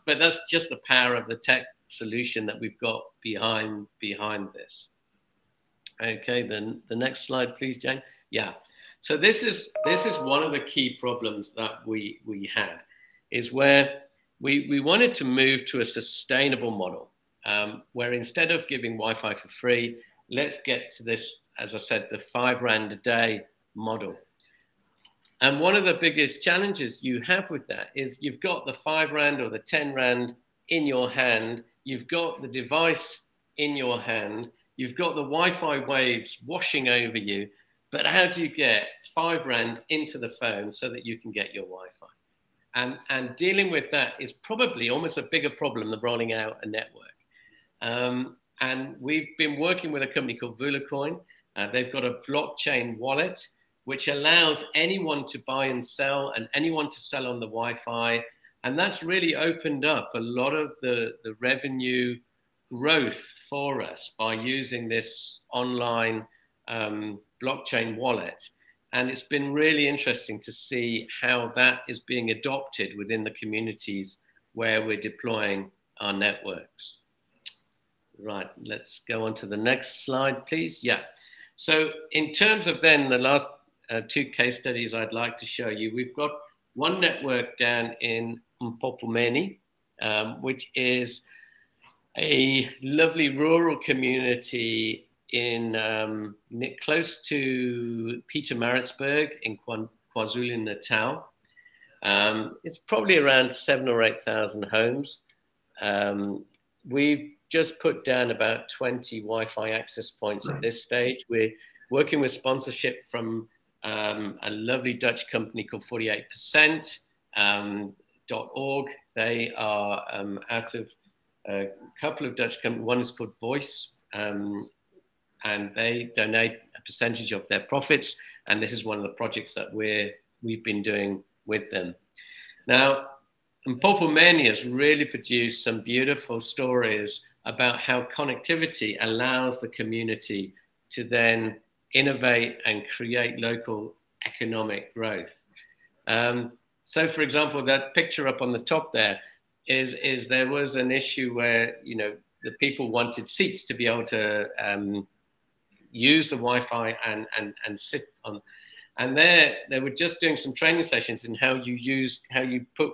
But that's just the power of the tech solution that we've got behind this. Okay, then the next slide, please, Jane. Yeah. So this is one of the key problems that we had, is where we wanted to move to a sustainable model. Where instead of giving Wi-Fi for free, let's get to this, as I said, the R5 a day model. And one of the biggest challenges you have with that is you've got the R5 or the R10 in your hand, you've got the device in your hand, you've got the Wi-Fi waves washing over you, but how do you get R5 into the phone so that you can get your Wi-Fi? And dealing with that is probably almost a bigger problem than rolling out a network. And we've been working with a company called VulaCoin. They've got a blockchain wallet, which allows anyone to buy and sell and anyone to sell on the Wi-Fi. And that's really opened up a lot of the revenue growth for us by using this online blockchain wallet. And it's been really interesting to see how that is being adopted within the communities where we're deploying our networks. Right, let's go on to the next slide, please. Yeah, so in terms of then the last two case studies I'd like to show you, we've got one network down in Mpopomeni, which is a lovely rural community in close to Pietermaritzburg in KwaZulu-Natal. It's probably around 7,000 or 8,000 homes. We've just put down about 20 Wi-Fi access points at this stage. We're working with sponsorship from a lovely Dutch company called 48%.org. They are out of a couple of Dutch companies. One is called Voice, and they donate a percentage of their profits. And this is one of the projects that we've been doing with them. Now, Mpopomeni has really produced some beautiful stories about how connectivity allows the community to then innovate and create local economic growth. So, for example, that picture up on the top there is there was an issue where, you know, the people wanted seats to be able to use the Wi-Fi and sit on. And they were just doing some training sessions in how you put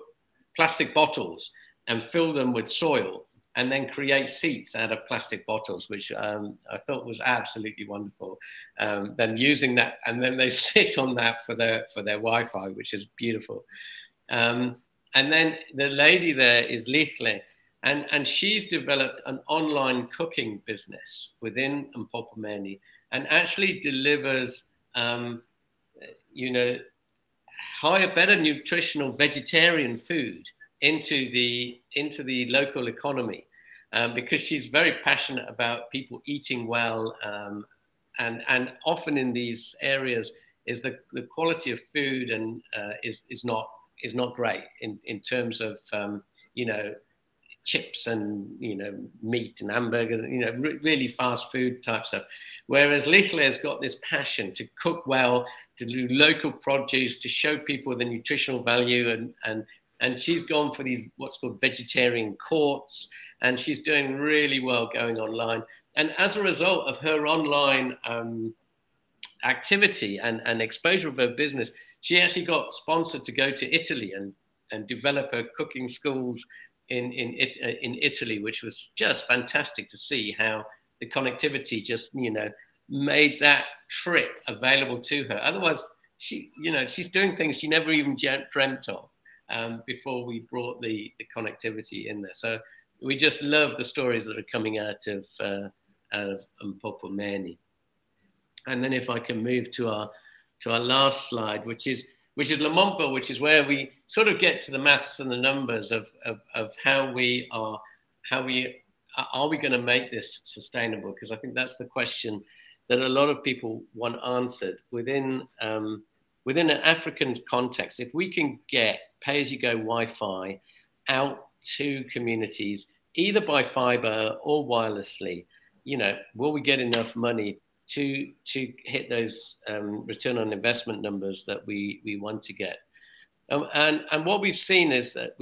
plastic bottles and fill them with soil and then create seats out of plastic bottles, which I thought was absolutely wonderful. Then using that, and then they sit on that for their Wi-Fi, which is beautiful. And then the lady there is Lichle, and she's developed an online cooking business within Mpopomeni, and actually delivers, you know, better nutritional vegetarian food into the local economy, because she's very passionate about people eating well, and often in these areas is the quality of food and is not great in terms of you know, chips and, you know, meat and hamburgers, you know, really fast food type stuff. Whereas Lichle has got this passion to cook well, to do local produce, to show people the nutritional value, and she's gone for these what's called vegetarian courts, and she's doing really well going online. And as a result of her online activity and exposure of her business, she actually got sponsored to go to Italy and develop her cooking schools in Italy, which was just fantastic to see how the connectivity just, you know, made that trip available to her. Otherwise, she, you know, she's doing things she never even dreamt of before we brought the connectivity in there. So we just love the stories that are coming out of Mpopomeni. And then if I can move to our last slide, which is Lemontville, which is where we sort of get to the maths and the numbers of how we are going to make this sustainable? Because I think that's the question that a lot of people want answered within an African context. If we can get pay-as-you-go Wi-Fi out to communities, either by fiber or wirelessly, you know, will we get enough money to hit those return on investment numbers that we want to get? And what we've seen is that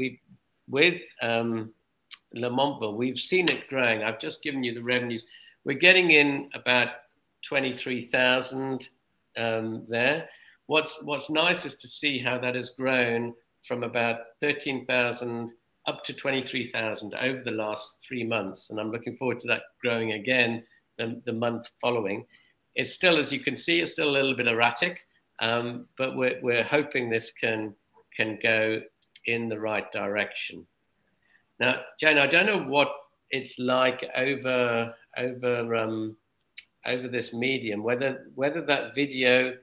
with Lemontville, we've seen it growing. I've just given you the revenues. We're getting in about 23,000 there. What's nice is to see how that has grown from about 13,000 up to 23,000 over the last 3 months. And I'm looking forward to that growing again the month following. It's still, as you can see, it's still a little bit erratic, but we're hoping this can go in the right direction. Now, Jane, I don't know what it's like over this medium, whether that video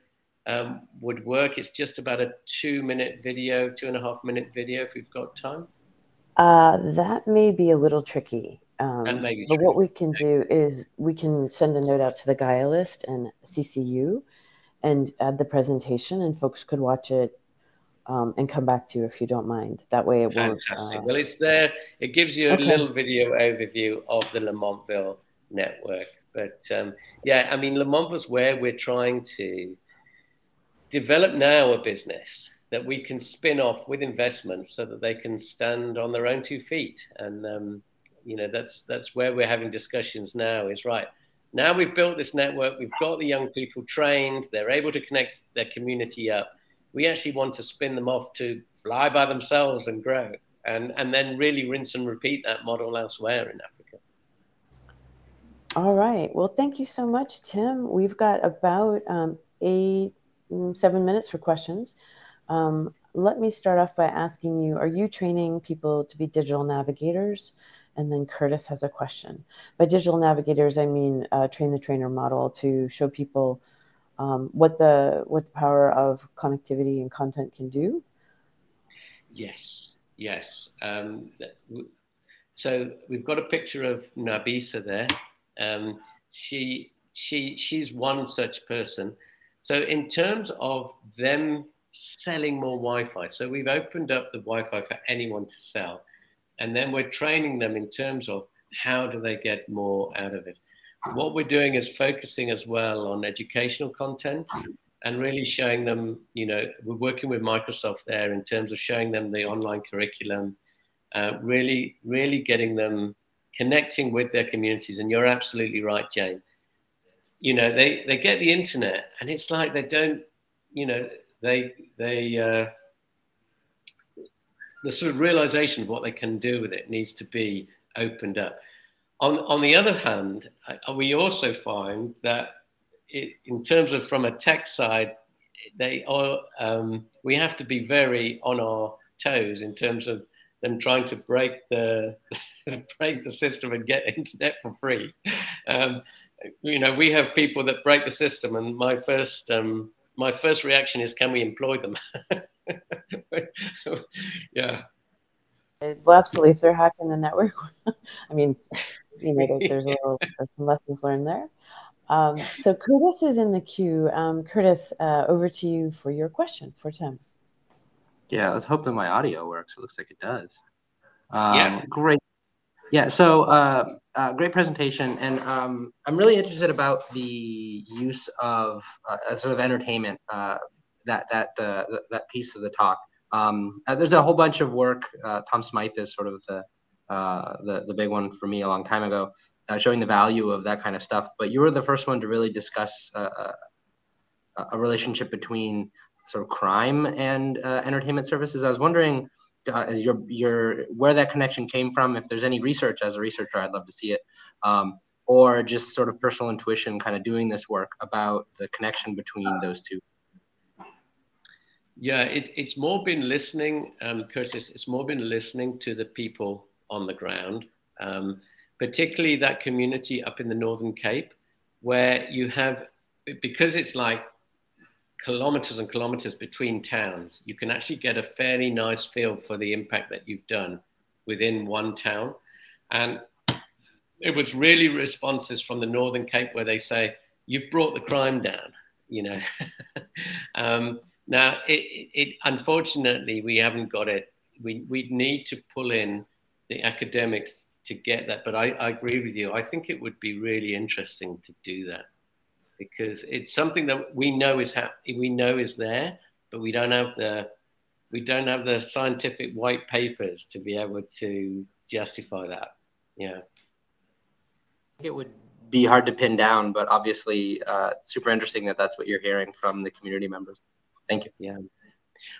would work. It's just about a 2-minute video, 2.5-minute video, if we've got time. That may be a little tricky. But what we can do is we can send a note out to the Gaia list and CCU and add the presentation, and folks could watch it and come back to you if you don't mind. That way it won't. Fantastic. Well, it's there. It gives you a little video overview of the Lemontville network. But yeah, I mean, Lemontville's where we're trying to develop now a business that we can spin off with investment so that they can stand on their own 2 feet. And you know, that's where we're having discussions now. Is right now we've built this network, we've got the young people trained, they're able to connect their community up. We actually want to spin them off to fly by themselves and grow, and then really rinse and repeat that model elsewhere in Africa. All right. Well, thank you so much, Tim. We've got about 7 minutes for questions. Let me start off by asking you, are you training people to be digital navigators? And then Curtis has a question. By digital navigators, I mean train the trainer model to show people what the power of connectivity and content can do? Yes, yes. So we've got a picture of Nabisa there. She's one such person. So in terms of them selling more Wi-Fi, so we've opened up the Wi-Fi for anyone to sell, and then we're training them in terms of how do they get more out of it. What we're doing is focusing as well on educational content and really showing them, we're working with Microsoft there in terms of showing them the online curriculum, really getting them connecting with their communities. And you're absolutely right, Jane. They get the internet and it's like they don't, the sort of realization of what they can do with it needs to be opened up. On the other hand, we also find that in terms of from a tech side, we have to be very on our toes in terms of them trying to break the system and get internet for free. We have people that break the system, and my first reaction is, can we employ them? Yeah. Well, absolutely. If they're hacking the network, I mean, there's some lessons learned there. So Curtis is in the queue. Curtis, over to you for your question for Tim. Yeah, let's hope that my audio works. It looks like it does. Yeah. Great. Yeah, so great presentation. And I'm really interested about the use of sort of entertainment, that piece of the talk. There's a whole bunch of work. Tom Smythe is sort of the big one for me a long time ago, showing the value of that kind of stuff. But you were the first one to really discuss a relationship between sort of crime and entertainment services. I was wondering where that connection came from. If there's any research, as a researcher, I'd love to see it, or just sort of personal intuition, kind of doing this work about the connection between those two. Yeah, it's more been listening, Curtis. It's more been listening to the people on the ground, particularly that community up in the Northern Cape, where you have, because it's like kilometers and kilometers between towns, you can actually get a fairly nice feel for the impact that you've done within one town. And it was really responses from the Northern Cape where they say, you've brought the crime down, Now, unfortunately, we haven't got it. We need to pull in the academics to get that. But I agree with you. I think it would be really interesting to do that, because it's something that we know is there, but we don't have the scientific white papers to be able to justify that. Yeah. It would be hard to pin down, but obviously super interesting that that's what you're hearing from the community members. Thank you. Yeah.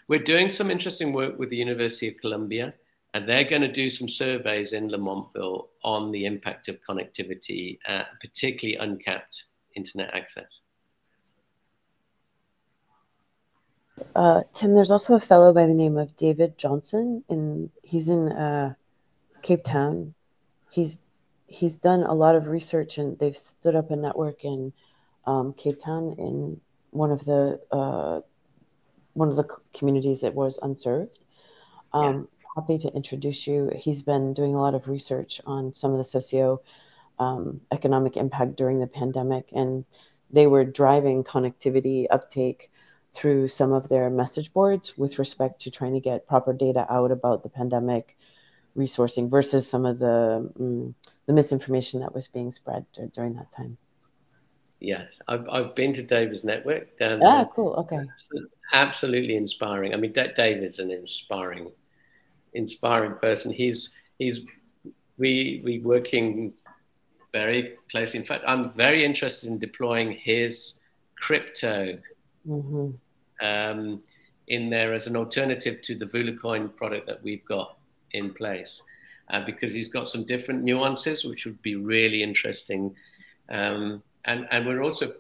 We're doing some interesting work with the University of Columbia, and they're going to do some surveys in Lamontville on the impact of connectivity, particularly uncapped internet access. Tim, there's also a fellow by the name of David Johnson, and he's in Cape Town. He's done a lot of research, and they've stood up a network in Cape Town in one of the communities that was unserved. Happy to introduce you. He's been doing a lot of research on some of the socio-economic impact during the pandemic, and they were driving connectivity uptake through some of their message boards with respect to trying to get proper data out about the pandemic resourcing versus some of the misinformation that was being spread during that time. Yes, I've been to David's network down there. Cool. Okay. Absolutely inspiring. I mean, David's an inspiring person. We working very closely. In fact, I'm very interested in deploying his crypto in there as an alternative to the VuluCoin product that we've got in place, because he's got some different nuances which would be really interesting. And we're also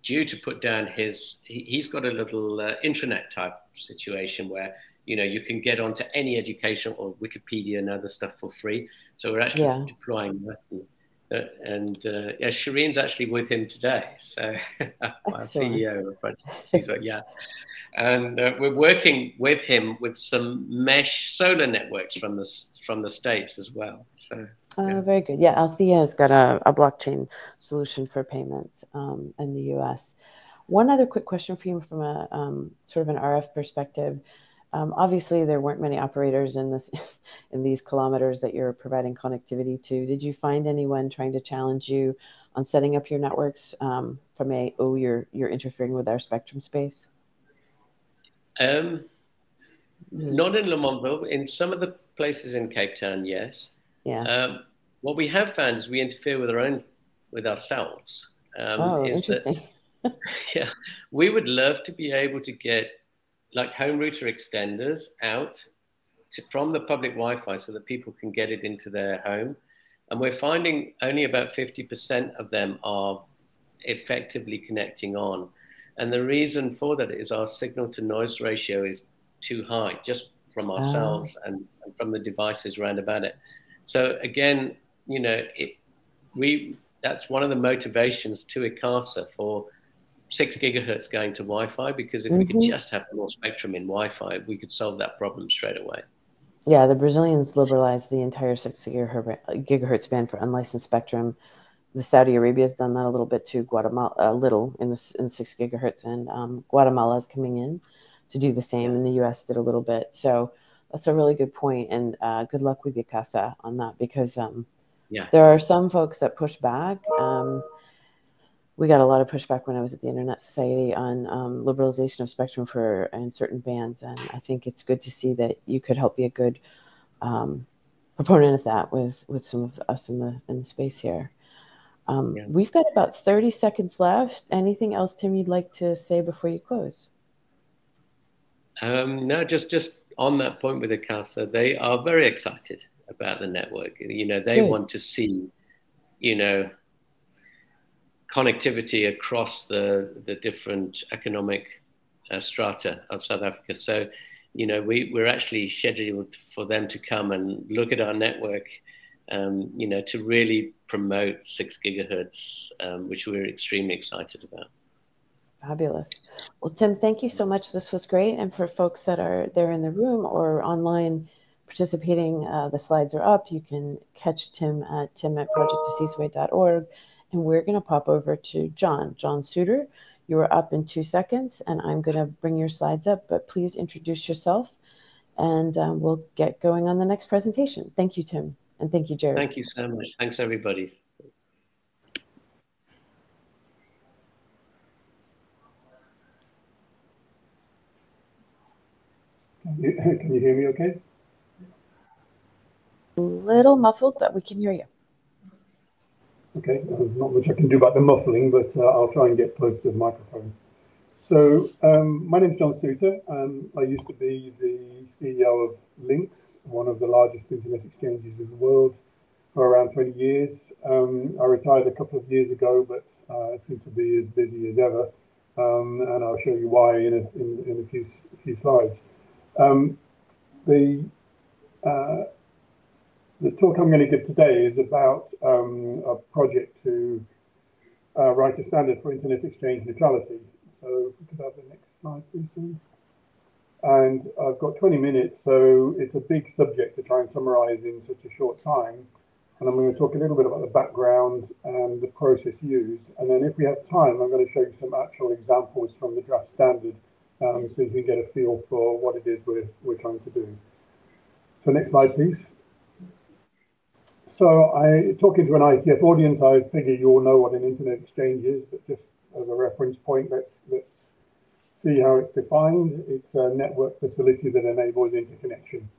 due to put down he's got a little intranet type situation where you can get onto any education or Wikipedia and other stuff for free. So we're actually deploying that. Yeah, Shireen's actually with him today, so our CEO of Project Seasway, yeah. And we're working with him with some mesh solar networks from the States as well. So very good. Yeah, Althea has got a blockchain solution for payments in the US. One other quick question for you from a sort of an RF perspective. Obviously, there weren't many operators in this in these kilometers that you're providing connectivity to. Did you find anyone trying to challenge you on setting up your networks from a you're interfering with our spectrum space? Not in Lamontville. In some of the places in Cape Town, yes. Yeah. What we have found is we interfere with ourselves. Interesting. Yeah, we would love to be able to get like home router extenders out from the public Wi-Fi so that people can get it into their home. And we're finding only about 50% of them are effectively connecting on. And the reason for that is our signal to noise ratio is too high, just from ourselves and from the devices around about it. So again, you know, that's one of the motivations to ICASA for 6 gigahertz going to Wi-Fi, because if we could just have more spectrum in Wi-Fi, we could solve that problem straight away. Yeah, the Brazilians liberalized the entire 6 gigahertz band for unlicensed spectrum. The Saudi Arabia has done that a little bit too. Guatemala, a little in 6 gigahertz, and Guatemala is coming in to do the same. And the U.S. did a little bit. So that's a really good point, and good luck with ICASA on that, because there are some folks that push back. We got a lot of pushback when I was at the Internet Society on liberalization of spectrum in certain bands, and I think it's good to see that you could help be a good proponent of that with some of us in the space here. We've got about 30 seconds left. Anything else, Tim, you'd like to say before you close? No, just on that point with ICASA, they are very excited about the network. You know, they want to see, you know, connectivity across the different economic strata of South Africa. So, you know, we're actually scheduled for them to come and look at our network, you know, to really promote 6 gigahertz, which we're extremely excited about. Fabulous. Well, Tim, thank you so much. This was great. And for folks that are there in the room or online participating, the slides are up. You can catch Tim at projecttoseasway.org. And we're going to pop over to John Suter. You are up in 2 seconds, and I'm going to bring your slides up, but please introduce yourself, and we'll get going on the next presentation. Thank you, Tim, and thank you, Jared. Thank you so much. Thanks, everybody. Can you hear me okay? A little muffled, but we can hear you. Okay, not much I can do about the muffling, but I'll try and get close to the microphone. So my name's John Suter. I used to be the CEO of Lynx, one of the largest internet exchanges in the world, for around 20 years. I retired a couple of years ago, but I seem to be as busy as ever, and I'll show you why in a few slides. The talk I'm going to give today is about a project to write a standard for internet exchange neutrality. So if we could have the next slide, please. And I've got 20 minutes, so it's a big subject to try and summarize in such a short time. And I'm going to talk a little bit about the background and the process used. And then if we have time, I'm going to show you some actual examples from the draft standard, so you can get a feel for what it is we're trying to do. So next slide, please. So talking to an IETF audience, I figure you all know what an internet exchange is, but just as a reference point, let's see how it's defined. It's a network facility that enables interconnection.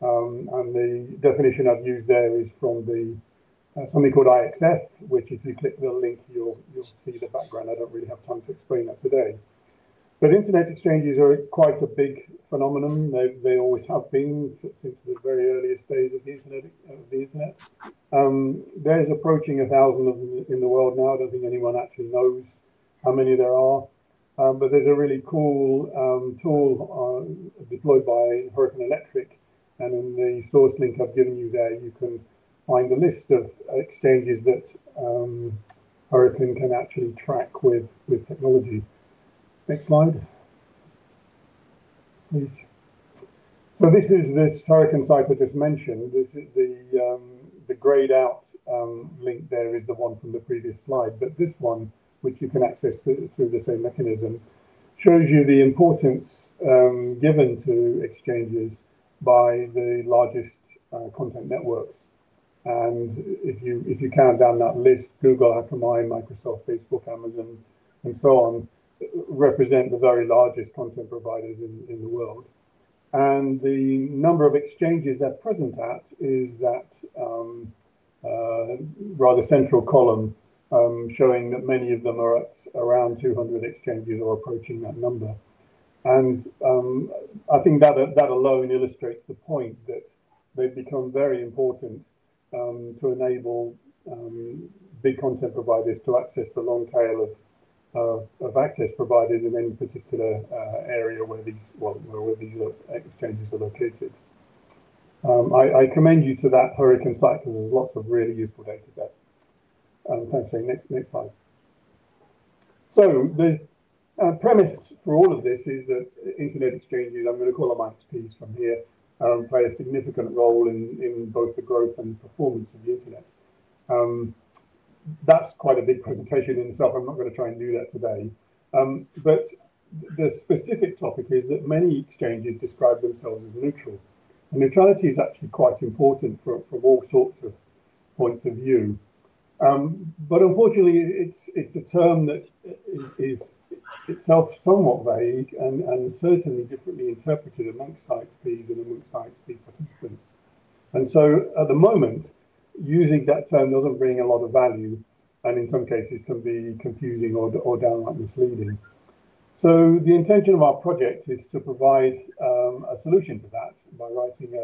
And the definition I've used there is from something called IXF, which if you click the link, you'll see the background. I don't really have time to explain that today. But internet exchanges are quite a big phenomenon. They always have been since the very earliest days of the internet. There's approaching 1,000 of them in the world now. I don't think anyone actually knows how many there are. But there's a really cool tool deployed by Hurricane Electric. And in the source link I've given you there, you can find a list of exchanges that Hurricane can actually track with technology. Next slide, please. So this is this Hurricane site I just mentioned. This is the grayed out link there is the one from the previous slide, but this one, which you can access through the same mechanism, shows you the importance given to exchanges by the largest content networks. And if you count down that list, Google, Akamai, Microsoft, Facebook, Amazon, and so on, represent the very largest content providers in the world. And the number of exchanges they're present at is that rather central column, showing that many of them are at around 200 exchanges or approaching that number. And I think that alone illustrates the point that they've become very important to enable big content providers to access the long tail of access providers in any particular area where these exchanges are located. I commend you to that Hurricane site because there's lots of really useful data there. Thanks, Shane. Next slide. So the premise for all of this is that internet exchanges, I'm going to call them IXPs from here, play a significant role in both the growth and the performance of the internet. That's quite a big presentation in itself. I'm not going to try and do that today. But the specific topic is that many exchanges describe themselves as neutral. And neutrality is actually quite important from all sorts of points of view. But unfortunately, it's a term that is itself somewhat vague and certainly differently interpreted amongst IXPs and amongst IXP participants. And so at the moment, using that term doesn't bring a lot of value, and in some cases can be confusing or downright misleading. So the intention of our project is to provide a solution to that by writing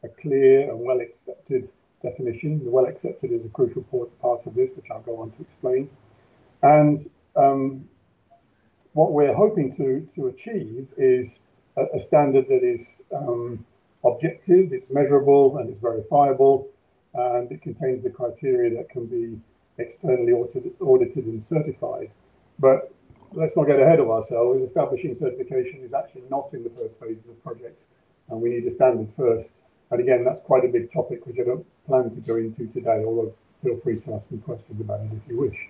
a clear and well-accepted definition. The well-accepted is a crucial part of this, which I'll go on to explain. And what we're hoping to achieve is a standard that is objective, it's measurable, and it's verifiable, and it contains the criteria that can be externally audited and certified. But let's not get ahead of ourselves. Establishing certification is actually not in the first phase of the project, and we need a standard first. And again, that's quite a big topic, which I don't plan to go into today, although feel free to ask me questions about it if you wish.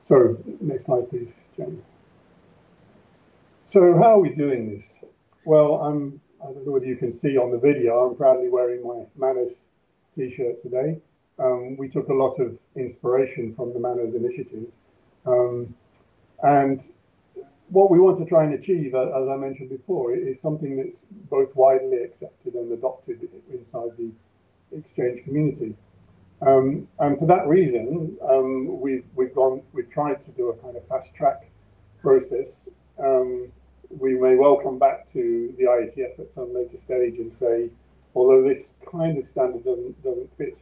So next slide, please, Jamie. So how are we doing this? Well, I don't know whether you can see on the video, I'm proudly wearing my Manners t-shirt today. We took a lot of inspiration from the Manners initiative. And what we want to try and achieve, as I mentioned before, is something that's both widely accepted and adopted inside the exchange community. And for that reason, we've tried to do a kind of fast track process. We may well come back to the IETF at some later stage and say, although this kind of standard doesn't fit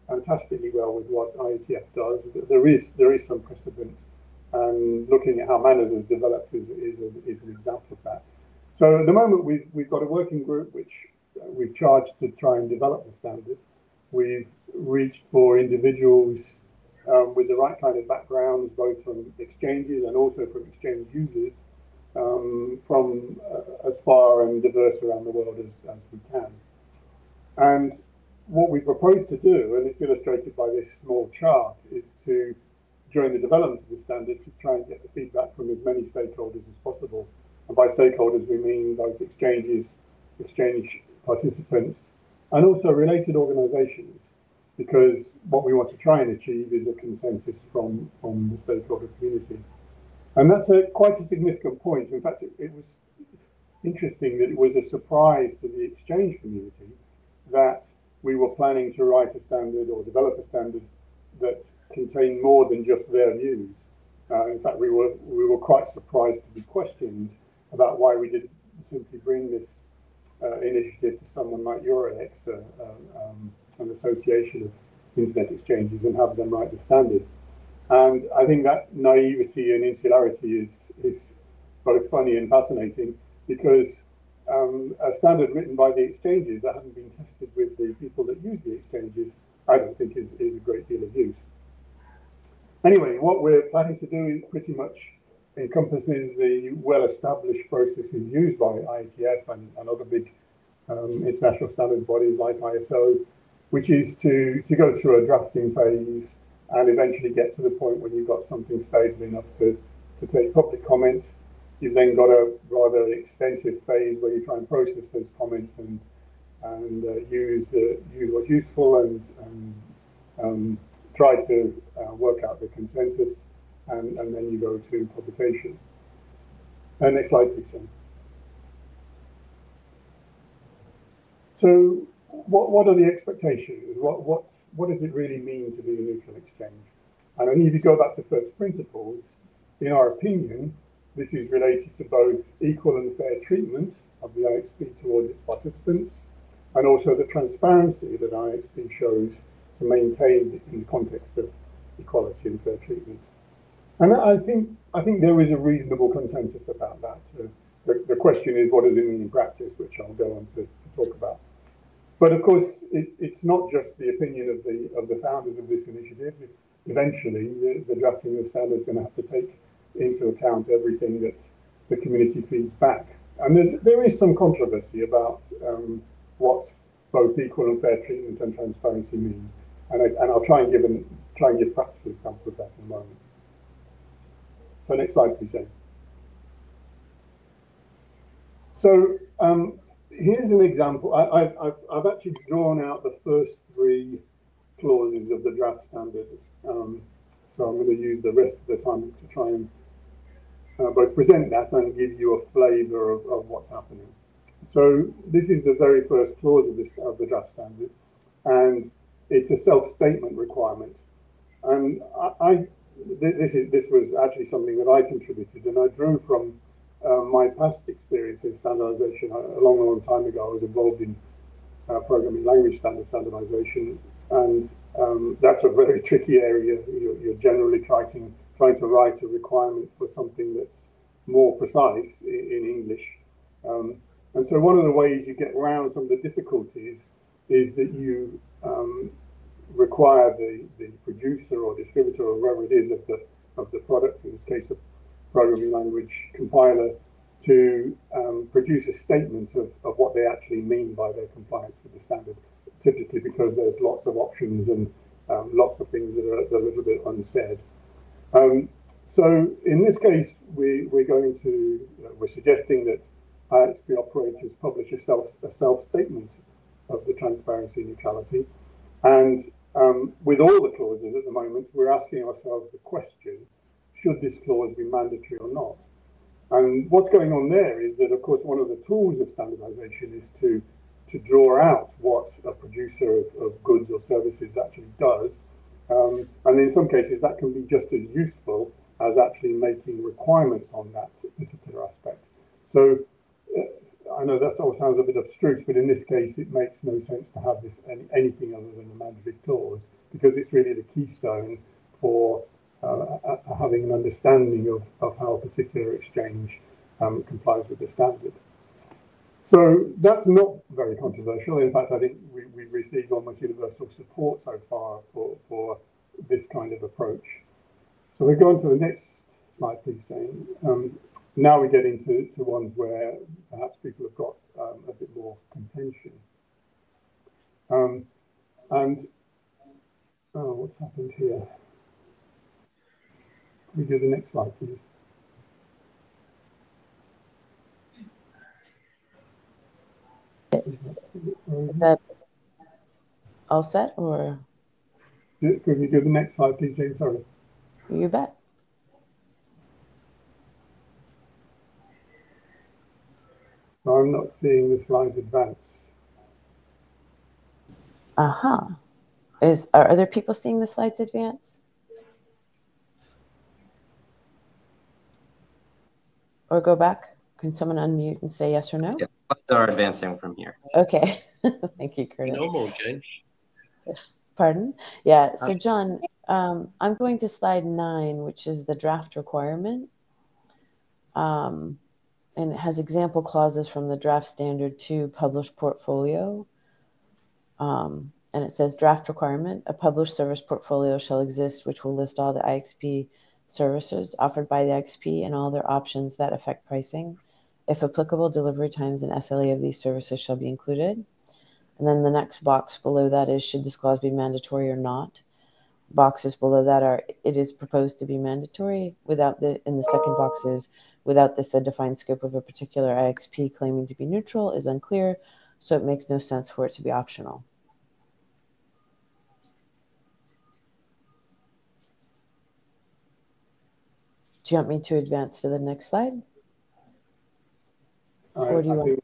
fantastically well with what IETF does, there is some precedent. And looking at how Manners has developed is an example of that. So at the moment, we've got a working group which we've charged to try and develop the standard. We've reached for individuals with the right kind of backgrounds, both from exchanges and also from exchange users, from as far and diverse around the world as we can. And what we propose to do, and it's illustrated by this small chart, is to, during the development of the standard, to try and get the feedback from as many stakeholders as possible. And by stakeholders, we mean both exchanges, exchange participants, and also related organizations, because what we want to try and achieve is a consensus from the stakeholder community. And that's quite a significant point. In fact, it was interesting that it was a surprise to the exchange community that we were planning to write a standard or develop a standard that contained more than just their views. In fact, we were quite surprised to be questioned about why we didn't simply bring this initiative to someone like Euronext, an association of internet exchanges, and have them write the standard. And I think that naivety and insularity is both funny and fascinating, because a standard written by the exchanges that hadn't been tested with the people that use the exchanges I don't think is a great deal of use. Anyway, what we're planning to do pretty much encompasses the well-established processes used by IETF and other big international standards bodies like ISO, which is to go through a drafting phase and eventually get to the point when you've got something stable enough to take public comment. You've then got a rather extensive phase where you try and process those comments and use what's useful and try to work out the consensus, and then you go to publication. Next slide, please, Shane. So what are the expectations? What does it really mean to be a neutral exchange? And I need to go back to first principles. In our opinion, this is related to both equal and fair treatment of the IXP towards its participants, and also the transparency that IXP shows to maintain in the context of equality and fair treatment. And I think there is a reasonable consensus about that. The question is, what does it mean in practice, which I'll go on to talk about. But of course, it's not just the opinion of the founders of this initiative. Eventually, the drafting of the standard is going to have to take into account everything that the community feeds back. And there is some controversy about what both equal and fair treatment and transparency mean. And I'll try and give practical examples of that in a moment. So next slide, please, Jane. So here's an example. I've actually drawn out the first three clauses of the draft standard. So I'm going to use the rest of the time to try and both present that and give you a flavour of what's happening. So this is the very first clause of the draft standard, and it's a self-statement requirement. And this was actually something that I contributed, and I drew from my past experience in standardization. A long time ago, I was involved in programming language standardization, and that's a very tricky area. You're generally trying to write a requirement for something that's more precise in English. And so one of the ways you get around some of the difficulties is that you require the producer or distributor or whoever it is of the product, in this case a programming language compiler, to produce a statement of what they actually mean by their compliance with the standard, typically because there's lots of options and lots of things that are a little bit unsaid. So in this case, we're suggesting that IXP operators publish a self-statement of the transparency and neutrality. And with all the clauses at the moment, we're asking ourselves the question, should this clause be mandatory or not? And what's going on there is that, of course, one of the tools of standardization is to draw out what a producer of goods or services actually does. And in some cases, that can be just as useful as actually making requirements on that particular aspect. So I know that all sounds a bit abstruse, but in this case, it makes no sense to have this anything other than a mandatory clause, because it's really the keystone for having an understanding of how a particular exchange complies with the standard. So that's not very controversial. In fact, I think we've received almost universal support so far for this kind of approach. So we'll go on to the next slide, please, Jane. Now we get into ones where perhaps people have got a bit more contention. What's happened here? Can we do the next slide, please? Is that all set, or? Could we do the next slide, please, Jane? Sorry. You bet. So I'm not seeing the slides advance. Uh-huh. Are other people seeing the slides advance? Or go back? Can someone unmute and say yes or no? Yeah, slides are advancing from here. Okay. Thank you, Curtis. Normal, Jane. Pardon? Yeah. So, John, I'm going to slide 9, which is the draft requirement. And it has example clauses from the draft standard to published portfolio. And it says draft requirement, a published service portfolio shall exist which will list all the IXP services offered by the IXP and all their options that affect pricing. If applicable, delivery times and SLA of these services shall be included. And then the next box below that is, should this clause be mandatory or not? Boxes below that are, it is proposed to be mandatory. Without the, in the second box is, without this, the defined scope of a particular IXP claiming to be neutral is unclear, so it makes no sense for it to be optional. Do you want me to advance to the next slide? I think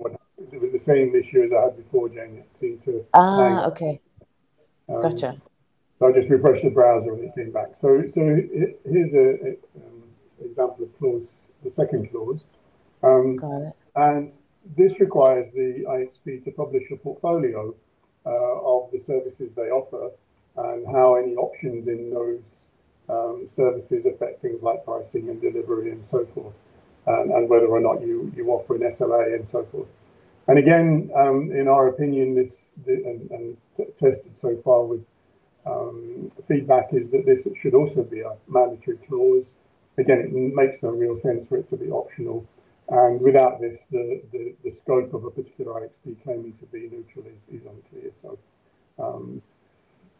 it was the same issue as I had before, Jane. It seemed to hang. Okay. Gotcha. So I just refreshed the browser and it came back. So here's an example of clause, the second clause. Got it. And this requires the IXP to publish a portfolio of the services they offer and how any options in those services affect things like pricing and delivery and so forth, and whether or not you offer an SLA and so forth. And again, in our opinion, tested so far with feedback is that this should also be a mandatory clause. Again, it makes no real sense for it to be optional. And without this, the scope of a particular IXP claiming to be neutral is unclear. So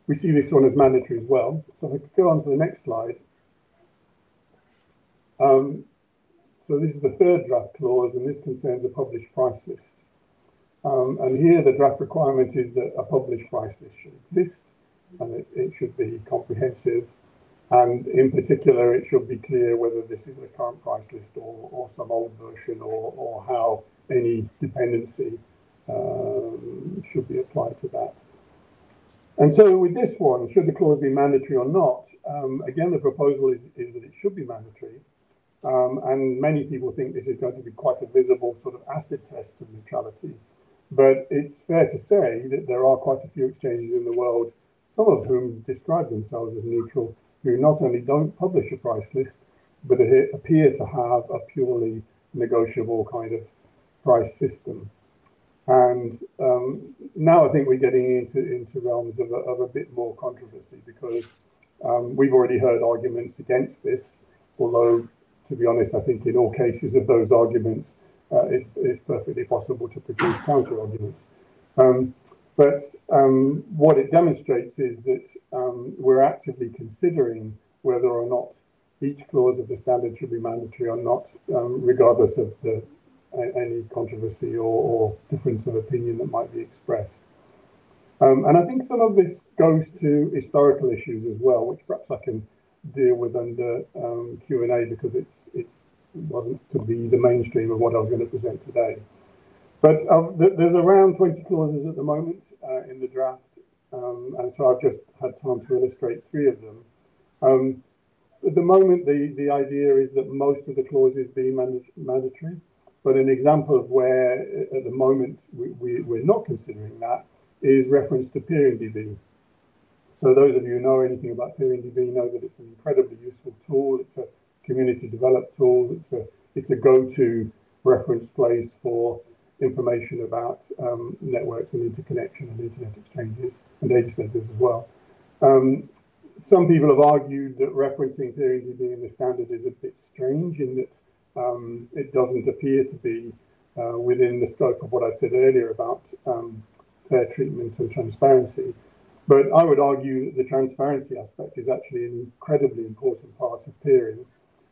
we see this one as mandatory as well. So if we could go on to the next slide. So this is the third draft clause, and this concerns a published price list. And here the draft requirement is that a published price list should exist, and it should be comprehensive. And in particular, it should be clear whether this is a current price list or some old version, or how any dependency should be applied to that. And so with this one, should the clause be mandatory or not? Again, the proposal is that it should be mandatory. And many people think this is going to be quite a visible sort of acid test of neutrality. But it's fair to say that there are quite a few exchanges in the world, some of whom describe themselves as neutral, who not only don't publish a price list, but appear to have a purely negotiable kind of price system. And now I think we're getting into realms of a bit more controversy, because we've already heard arguments against this, although, to be honest, I think in all cases of those arguments, it's perfectly possible to produce counter arguments. But what it demonstrates is that we're actively considering whether or not each clause of the standard should be mandatory or not, regardless of any controversy or difference of opinion that might be expressed. And I think some of this goes to historical issues as well, which perhaps I can deal with under Q&A, because it wasn't to be the mainstream of what I was going to present today. But there's around 20 clauses at the moment in the draft, and so I've just had time to illustrate 3 of them. At the moment, the idea is that most of the clauses be mandatory, but an example of where at the moment we're not considering that is reference to peering DB. So those of you who know anything about peering DB know that it's an incredibly useful tool. It's a community developed tool. It's a go-to reference place for information about networks and interconnection and internet exchanges and data centers as well. Some people have argued that referencing peering DB in the standard is a bit strange, in that it doesn't appear to be within the scope of what I said earlier about fair treatment and transparency. But I would argue that the transparency aspect is actually an incredibly important part of peering.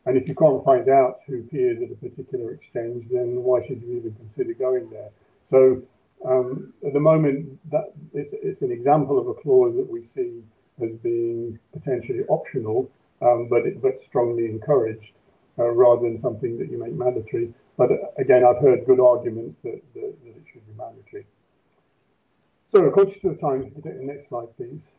And if you can't find out who peers at a particular exchange, then why should you even consider going there? So at the moment, that it's an example of a clause that we see as being potentially optional, but strongly encouraged, rather than something that you make mandatory. But again, I've heard good arguments that it should be mandatory. So conscious of the time, if you could take the next slide, please.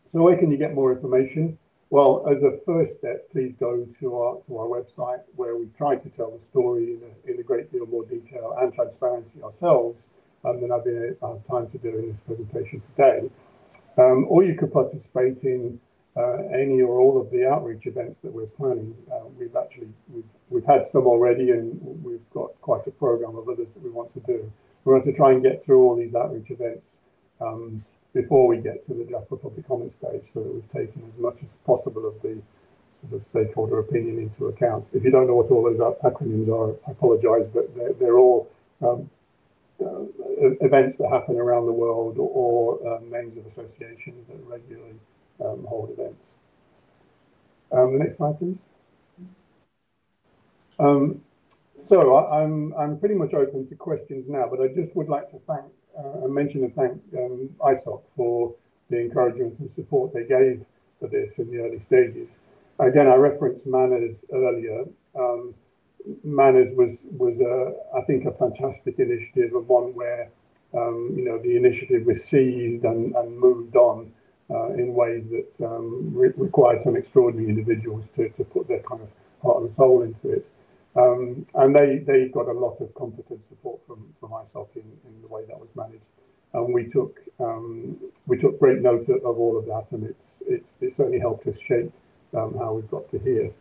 So where can you get more information? Well, as a first step, please go to our website, where we've tried to tell the story in a great deal more detail and transparency ourselves than I've had time to do in this presentation today. Or you could participate in any or all of the outreach events that we're planning. We've had some already, and we've got quite a program of others that we want to do. We want to try and get through all these outreach events before we get to the draft for public comment stage, so that we've taken as much as possible of the sort of stakeholder opinion into account. If you don't know what all those acronyms are, I apologise, but they're all events that happen around the world, or names of associations that regularly hold events. The next slide, please. So I'm pretty much open to questions now, but I just would like to thank and thank ISOC for the encouragement and support they gave for this in the early stages. Again, I referenced Manners earlier. Manners was I think a fantastic initiative, and one where you know, the initiative was seized and moved on in ways that required some extraordinary individuals to put their kind of heart and soul into it. And they got a lot of competent support from ISOC in the way that was managed. And we took great note of all of that, and it certainly helped us shape how we've got to here.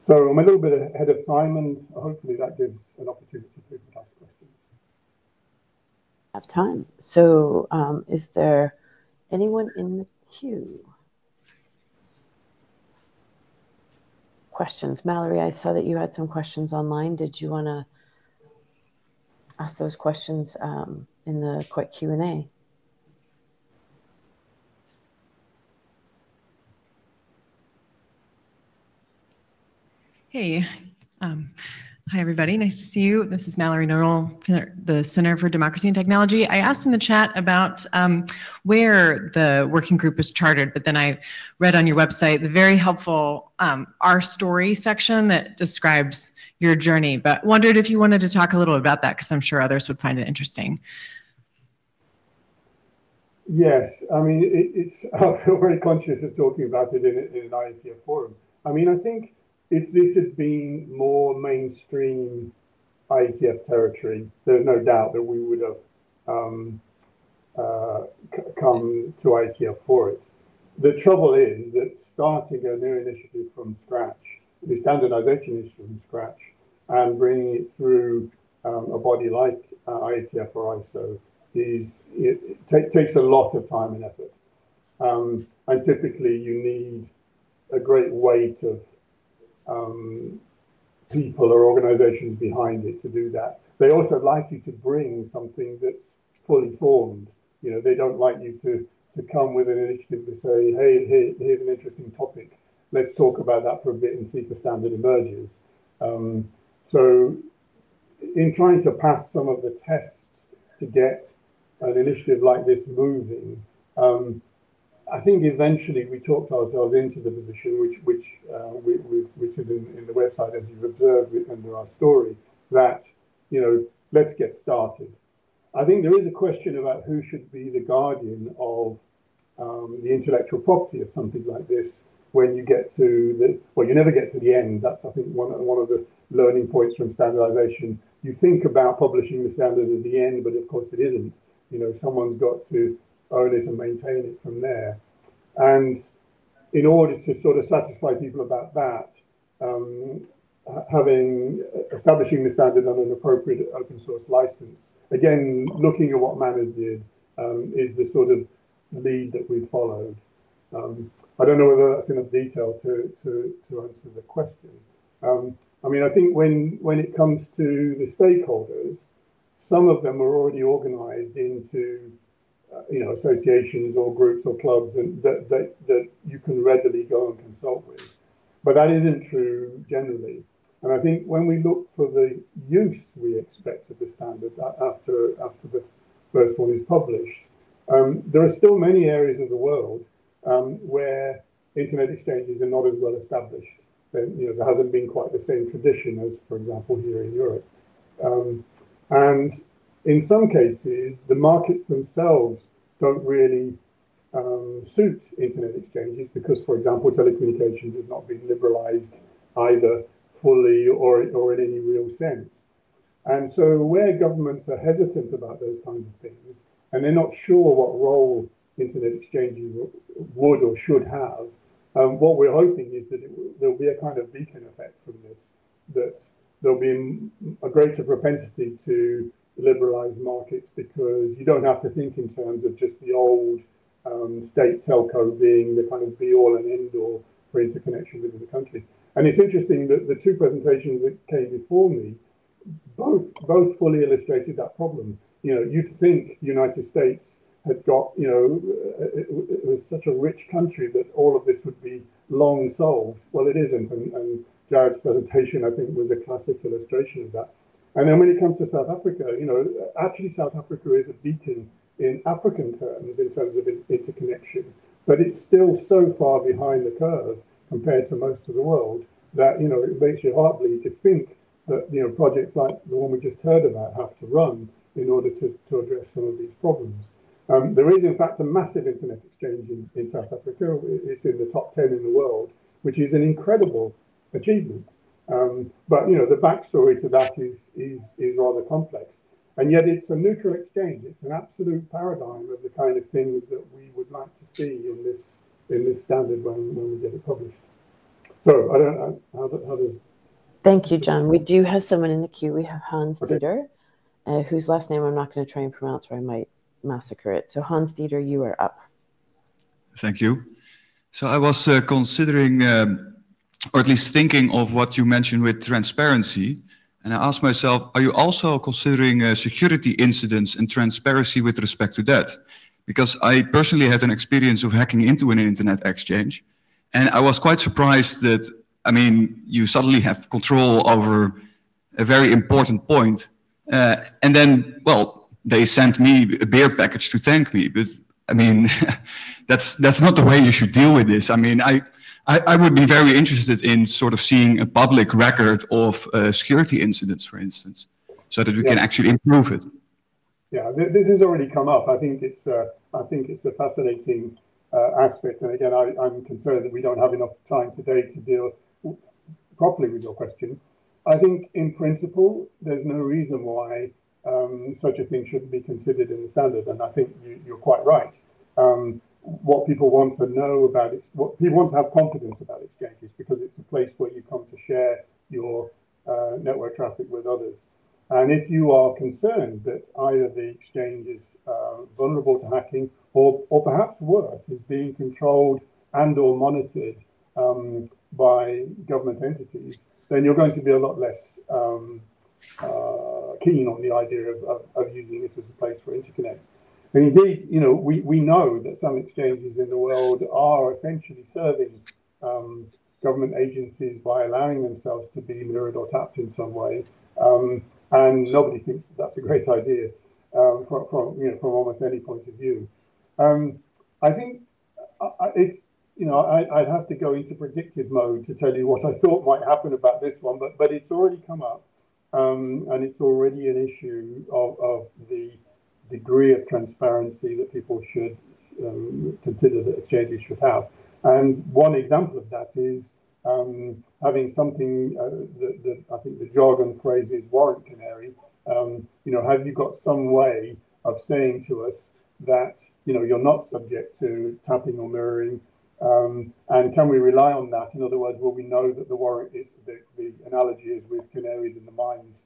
So I'm a little bit ahead of time, and hopefully that gives an opportunity for people to ask questions. Have time. So is there anyone in the queue? Questions? Mallory, I saw that you had some questions online. Did you want to ask those questions in the quick Q&A? Hey, hi everybody, nice to see you. This is Mallory Noel, the Center for Democracy and Technology. I asked in the chat about where the working group was chartered, but then I read on your website the very helpful Our Story section that describes your journey, but wondered if you wanted to talk a little about that, because I'm sure others would find it interesting. Yes, I mean, I feel very conscious of talking about it in an IETF forum. I mean, I think if this had been more mainstream IETF territory, there's no doubt that we would have come to IETF for it. The trouble is that starting a new initiative from scratch, the standardization initiative from scratch, and bringing it through a body like IETF or ISO takes a lot of time and effort. And typically you need a great weight of people or organizations behind it to do that. They also like you to bring something that's fully formed. You know, they don't like you to come with an initiative to say, hey, here's an interesting topic. Let's talk about that for a bit and see if a standard emerges. So in trying to pass some of the tests to get an initiative like this moving, I think eventually we talked ourselves into the position, which we've written in the website, as you've observed under Our Story, that, you know, let's get started. I think there is a question about who should be the guardian of the intellectual property of something like this when you get to the, well, you never get to the end. That's, I think, one of the learning points from standardization. You think about publishing the standard at the end, but of course it isn't. You know, someone's got to own it and maintain it from there. And in order to sort of satisfy people about that, establishing the standard on an appropriate open source license, again, looking at what Manners did, is the sort of lead that we followed. I don't know whether that's enough detail to answer the question. I mean, I think when it comes to the stakeholders, some of them are already organized into you know, associations or groups or clubs, and that you can readily go and consult with. But that isn't true generally. And I think when we look for the use we expect of the standard after the first one is published, there are still many areas of the world where internet exchanges are not as well established. You know, there hasn't been quite the same tradition as, for example, here in Europe. And in some cases, the markets themselves don't really suit internet exchanges because, for example, telecommunications has not been liberalized either fully or in any real sense. And so where governments are hesitant about those kinds of things, and they're not sure what role internet exchanges would or should have, what we're hoping is that there'll be a kind of beacon effect from this, that there'll be a greater propensity to liberalize markets, because you don't have to think in terms of just the old state telco being the kind of be all and end all for interconnection within the country. And it's interesting that the two presentations that came before me both fully illustrated that problem. You'd think the United States had got, it was such a rich country that all of this would be long solved. Well, it isn't, and Jared's presentation, I think, was a classic illustration of that. And then when it comes to South Africa, actually South Africa is a beacon in African terms in terms of interconnection, but it's still so far behind the curve compared to most of the world that, it makes your heart bleed to think that, projects like the one we just heard about have to run in order to address some of these problems. There is, in fact, a massive internet exchange in South Africa. It's in the top 10 in the world, which is an incredible achievement. But the backstory to that is rather complex, and yet it's a neutral exchange. It's an absolute paradigm of the kind of things that we would like to see in this standard when we get it published. So I don't know how does. Thank you, John. We do have someone in the queue. We have Hans Dieter, whose last name I'm not going to try and pronounce, or I might massacre it. So Hans Dieter, you are up. Thank you. So I was considering, or at least thinking of what you mentioned with transparency. And I asked myself, are you also considering security incidents and transparency with respect to that? Because I personally had an experience of hacking into an internet exchange. And I was quite surprised that, you suddenly have control over a very important point. And then, well, they sent me a beer package to thank me. But that's not the way you should deal with this. I would be very interested in sort of seeing a public record of security incidents, for instance, so that we can actually improve it. Yeah, this has already come up. I think it's a fascinating aspect. And again, I'm concerned that we don't have enough time today to deal properly with your question. I think in principle, there's no reason why such a thing shouldn't be considered in the standard. And I think you're quite right. What people want to know about it, what people want to have confidence about exchanges, because it's a place where you come to share your network traffic with others. And if you are concerned that either the exchange is vulnerable to hacking, or perhaps worse, is being controlled and or monitored by government entities, then you're going to be a lot less keen on the idea of using it as a place for interconnect. And indeed, we know that some exchanges in the world are essentially serving government agencies by allowing themselves to be mirrored or tapped in some way. And nobody thinks that that's a great idea from almost any point of view. I think it's, I'd have to go into predictive mode to tell you what I thought might happen about this one, but it's already come up, and it's already an issue of the degree of transparency that people should consider that exchanges should have. And one example of that is having something that I think the jargon phrase is warrant canary. Have you got some way of saying to us that you're not subject to tapping or mirroring, and can we rely on that? In other words, will we know that the warrant is the analogy is with canaries in the mines?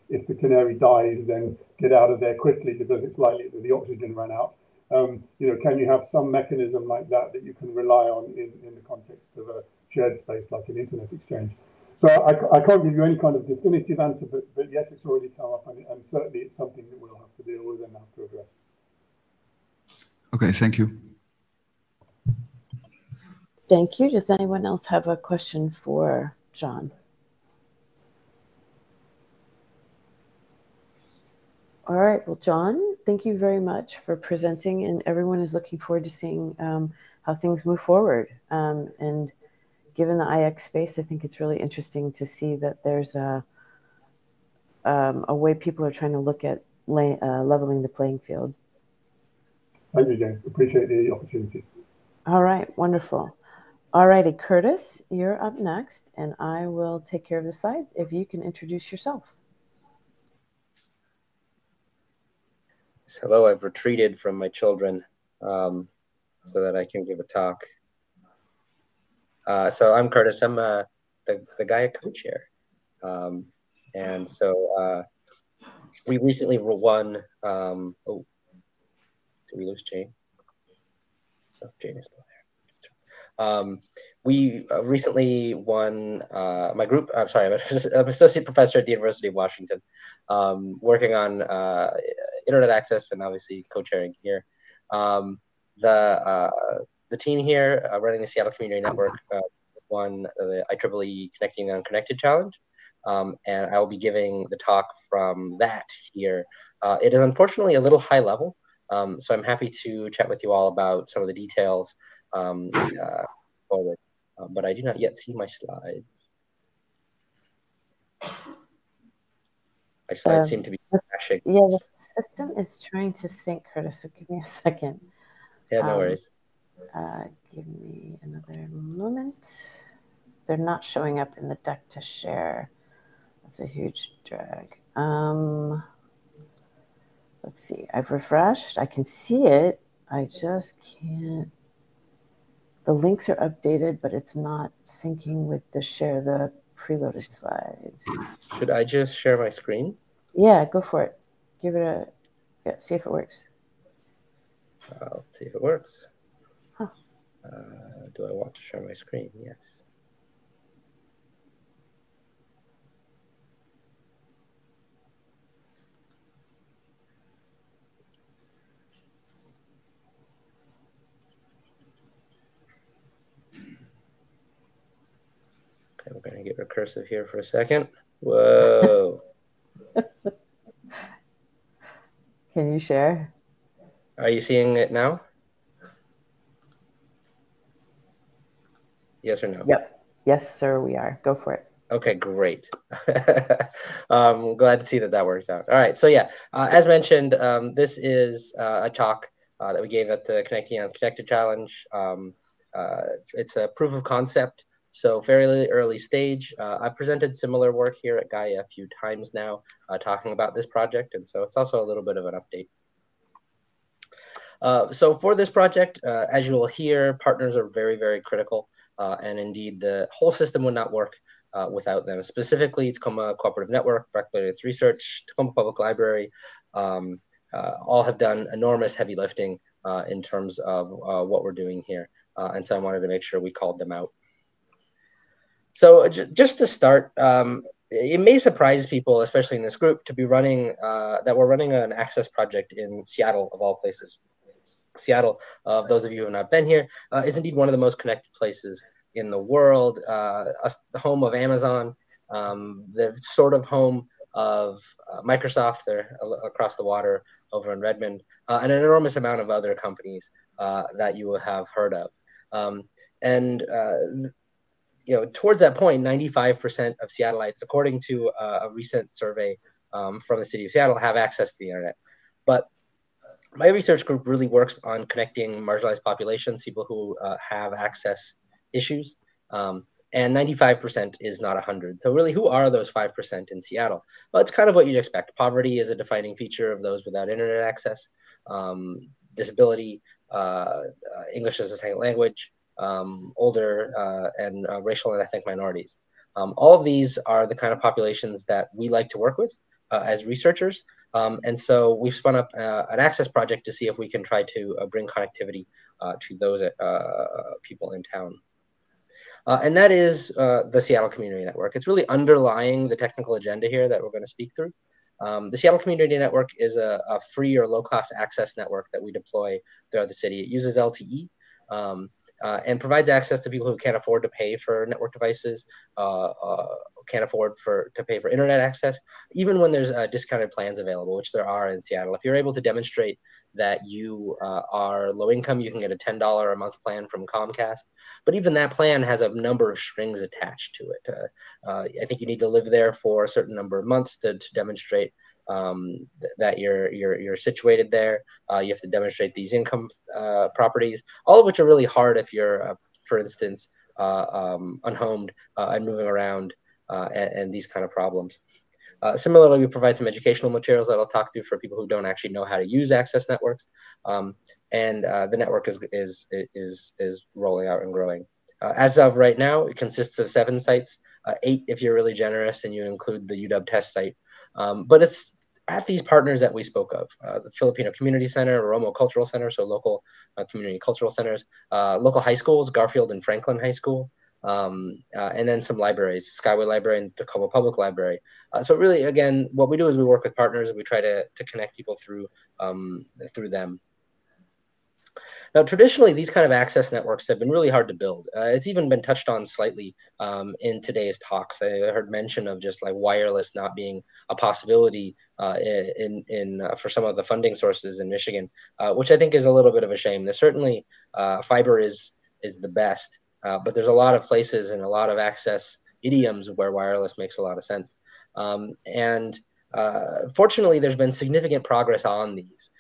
If the canary dies, then get out of there quickly because it's likely that the oxygen ran out. Can you have some mechanism like that you can rely on in the context of a shared space like an internet exchange? So I can't give you any kind of definitive answer, but yes, it's already come up, and certainly it's something that we'll have to deal with and have to address. Okay, thank you. Thank you. Does anyone else have a question for John? All right. Well, John, thank you very much for presenting, and everyone is looking forward to seeing how things move forward. And given the IX space, I think it's really interesting to see that there's a way people are trying to look at leveling the playing field. Thank you, Jane. Appreciate the opportunity. All right. Wonderful. All righty, Curtis, you're up next, and I will take care of the slides if you can introduce yourself. Hello, I've retreated from my children so that I can give a talk. So I'm Curtis. I'm the Gaia co-chair. And so we recently won. Oh, did we lose Jane? Oh, Jane is still there. We recently won. My group. I'm sorry. I'm an associate professor at the University of Washington, working on internet access and obviously co-chairing here. The team here running the Seattle Community Network won the IEEE Connecting the Unconnected Challenge. And I will be giving the talk from that here. It is unfortunately a little high level, so I'm happy to chat with you all about some of the details forward, but I do not yet see my slides. My slides seem to be crashing. Yeah, the system is trying to sync, Curtis, so give me a second. Yeah, no worries. Give me another moment. They're not showing up in the deck to share. That's a huge drag. Let's see. I've refreshed. I can see it. I just can't. The links are updated, but it's not syncing with the share the preloaded slides. Should I just share my screen? Yeah, go for it. Give it a, yeah, see if it works. I'll see if it works. Huh. Do I want to share my screen? Yes. Okay, we're going to get recursive here for a second. Whoa. Can you share? Are you seeing it now? Yes or no? Yep. Yes, sir, we are. Go for it. Okay, great. I'm glad to see that that worked out. All right, so yeah, as mentioned, this is a talk that we gave at the Connecting Unconnected Challenge. It's a proof of concept, so fairly early stage. I've presented similar work here at Gaia a few times now, talking about this project, and so it's also a little bit of an update. So for this project, as you will hear, partners are very, very critical, and indeed the whole system would not work without them. Specifically, Tacoma Cooperative Network, Berkeley Arts Research, Tacoma Public Library, all have done enormous heavy lifting in terms of what we're doing here. And so I wanted to make sure we called them out. So just to start, it may surprise people, especially in this group, to be running, that we're running an access project in Seattle, of all places. Seattle, those of you who have not been here, is indeed one of the most connected places in the world, the home of Amazon, the sort of home of Microsoft there across the water over in Redmond, and an enormous amount of other companies that you will have heard of. You know, towards that point, 95% of Seattleites, according to a recent survey from the city of Seattle, have access to the internet. But my research group really works on connecting marginalized populations, people who have access issues, and 95% is not 100. So really, who are those 5% in Seattle? Well, it's kind of what you'd expect. Poverty is a defining feature of those without internet access, disability, English as a second language, older, and racial and ethnic minorities. All of these are the kind of populations that we like to work with as researchers. And so we've spun up an access project to see if we can try to bring connectivity to those people in town. And that is the Seattle Community Network. It's really underlying the technical agenda here that we're going to speak through. The Seattle Community Network is a free or low-cost access network that we deploy throughout the city. It uses LTE and provides access to people who can't afford to pay for network devices, can't afford to pay for internet access, even when there's discounted plans available, which there are in Seattle. If you're able to demonstrate that you are low income, you can get a $10 a month plan from Comcast. But even that plan has a number of strings attached to it. I think you need to live there for a certain number of months to demonstrate that you're situated there. You have to demonstrate these income properties, all of which are really hard if you're, for instance, unhomed and moving around and these kind of problems. Similarly, we provide some educational materials that I'll talk through for people who don't actually know how to use access networks. And the network is rolling out and growing. As of right now, it consists of 7 sites, 8 if you're really generous and you include the UW test site. But at these partners that we spoke of, the Filipino Community Center, Oromo Cultural Center, so local community cultural centers, local high schools, Garfield and Franklin High School, and then some libraries, Skyway Library and Tacoma Public Library. So really, again, what we do is we work with partners and we try to connect people through them. Now, traditionally, these kind of access networks have been really hard to build. It's even been touched on slightly in today's talks. I heard mention of just like wireless not being a possibility for some of the funding sources in Michigan, which I think is a little bit of a shame. There's certainly fiber is the best, but there's a lot of places and a lot of access idioms where wireless makes a lot of sense. Fortunately, there's been significant progress on these.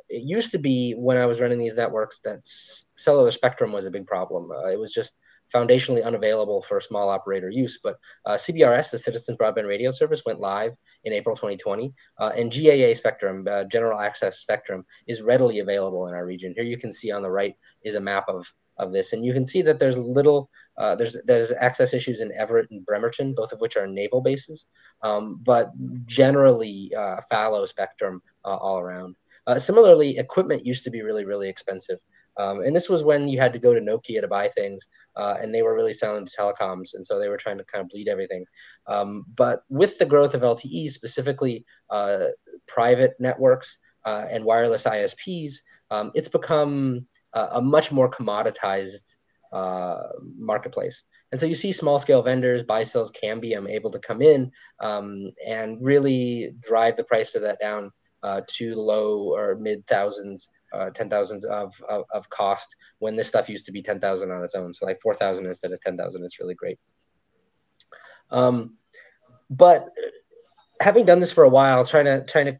It used to be when I was running these networks that cellular spectrum was a big problem. It was just foundationally unavailable for small operator use. But CBRS, the Citizens Broadband Radio Service, went live in April 2020, and GAA spectrum, general access spectrum, is readily available in our region. Here you can see on the right is a map of this, and you can see that there's there's access issues in Everett and Bremerton, both of which are naval bases, but generally fallow spectrum all around. Similarly, equipment used to be really, really expensive. And this was when you had to go to Nokia to buy things, and they were really selling to telecoms. And so they were trying to kind of bleed everything. But with the growth of LTE, specifically private networks and wireless ISPs, it's become a much more commoditized marketplace. And so you see small scale vendors, Buy-Cells, Cambium, able to come in and really drive the price of that down to low or mid thousands, 10,000s of cost, when this stuff used to be 10,000 on its own. So like 4,000 instead of 10,000, it's really great. But having done this for a while, trying to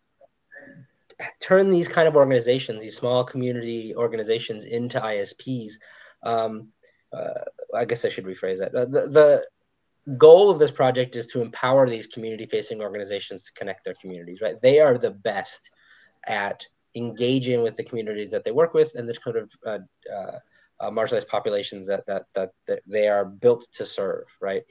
turn these kind of organizations, these small community organizations, into ISPs. I guess I should rephrase that. The goal of this project is to empower these community-facing organizations to connect their communities, right? They are the best at engaging with the communities that they work with and the kind of marginalized populations that they are built to serve, right?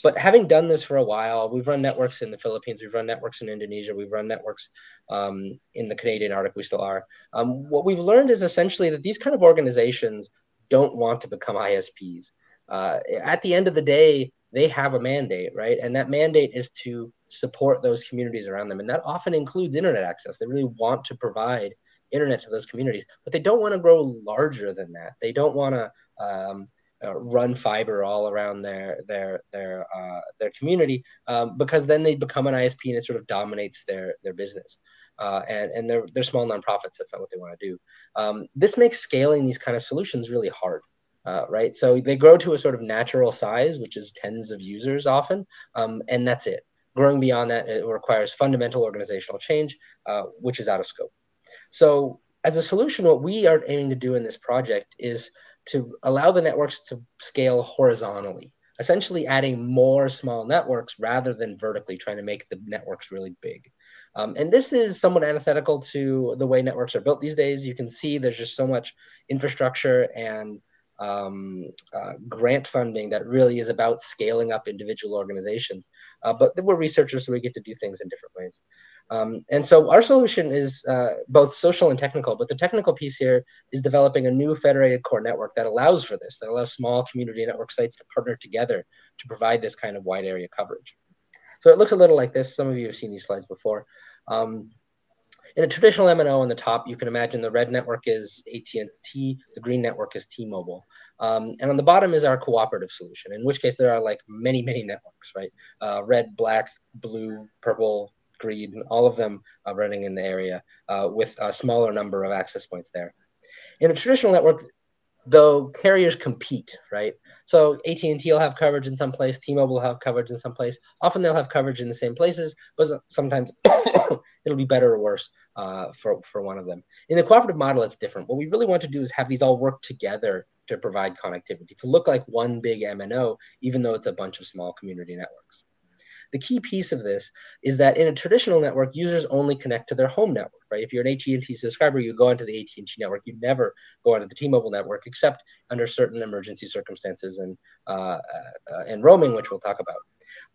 But having done this for a while, we've run networks in the Philippines, we've run networks in Indonesia, we've run networks in the Canadian Arctic, we still are. What we've learned is essentially that these kind of organizations don't want to become ISPs. At the end of the day, they have a mandate, right? And that mandate is to support those communities around them. And that often includes internet access. They really want to provide internet to those communities, but they don't want to grow larger than that. They don't want to run fiber all around their community, because then they become an ISP and it sort of dominates their business. And they're small nonprofits. That's not what they want to do. This makes scaling these kind of solutions really hard. Right, so they grow to a sort of natural size, which is tens of users often, and that's it. Growing beyond that, it requires fundamental organizational change, which is out of scope. So as a solution, what we are aiming to do in this project is to allow the networks to scale horizontally, essentially adding more small networks rather than vertically trying to make the networks really big. And this is somewhat antithetical to the way networks are built these days. You can see there's just so much infrastructure and grant funding that really is about scaling up individual organizations. But we're researchers, so we get to do things in different ways. And so our solution is both social and technical, but the technical piece here is developing a new federated core network that allows for this, that allows small community network sites to partner together to provide this kind of wide area coverage. So it looks a little like this. Some of you have seen these slides before. In a traditional MNO on the top, you can imagine the red network is AT&T, the green network is T-Mobile. And on the bottom is our cooperative solution, in which case there are like many, many networks, right? Red, black, blue, purple, green, all of them running in the area with a smaller number of access points there. In a traditional network, though, carriers compete, right? So AT&T will have coverage in some place, T-Mobile will have coverage in some place. Often they'll have coverage in the same places, but sometimes it'll be better or worse for one of them. In the cooperative model, it's different. What we really want to do is have these all work together to provide connectivity, to look like one big MNO, even though it's a bunch of small community networks. The key piece of this is that in a traditional network, users only connect to their home network, right? If you're an AT&T subscriber, you go into the AT&T network. You never go onto the T-Mobile network, except under certain emergency circumstances and roaming, which we'll talk about.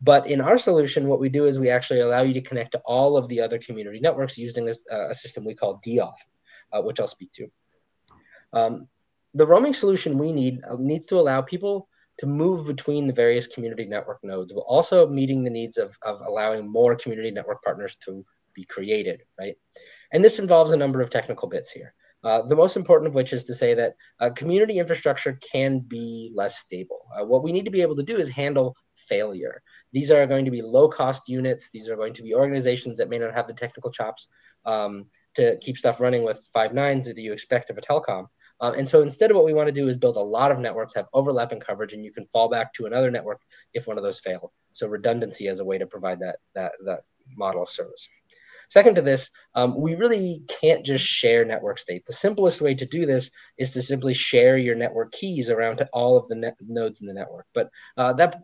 But in our solution, what we do is we actually allow you to connect to all of the other community networks using a system we call DOF, which I'll speak to. The roaming solution we needs to allow people to move between the various community network nodes, while also meeting the needs of allowing more community network partners to be created, right? And this involves a number of technical bits here. The most important of which is to say that community infrastructure can be less stable. What we need to be able to do is handle failure. These are going to be low-cost units. These are going to be organizations that may not have the technical chops to keep stuff running with 5 nines that you expect of a telecom. And so instead of what we want to do is build a lot of networks, have overlapping coverage, and you can fall back to another network if one of those fail. So redundancy as a way to provide that model of service. Second to this, we really can't just share network state. The simplest way to do this is to simply share your network keys around to all of the nodes in the network. But that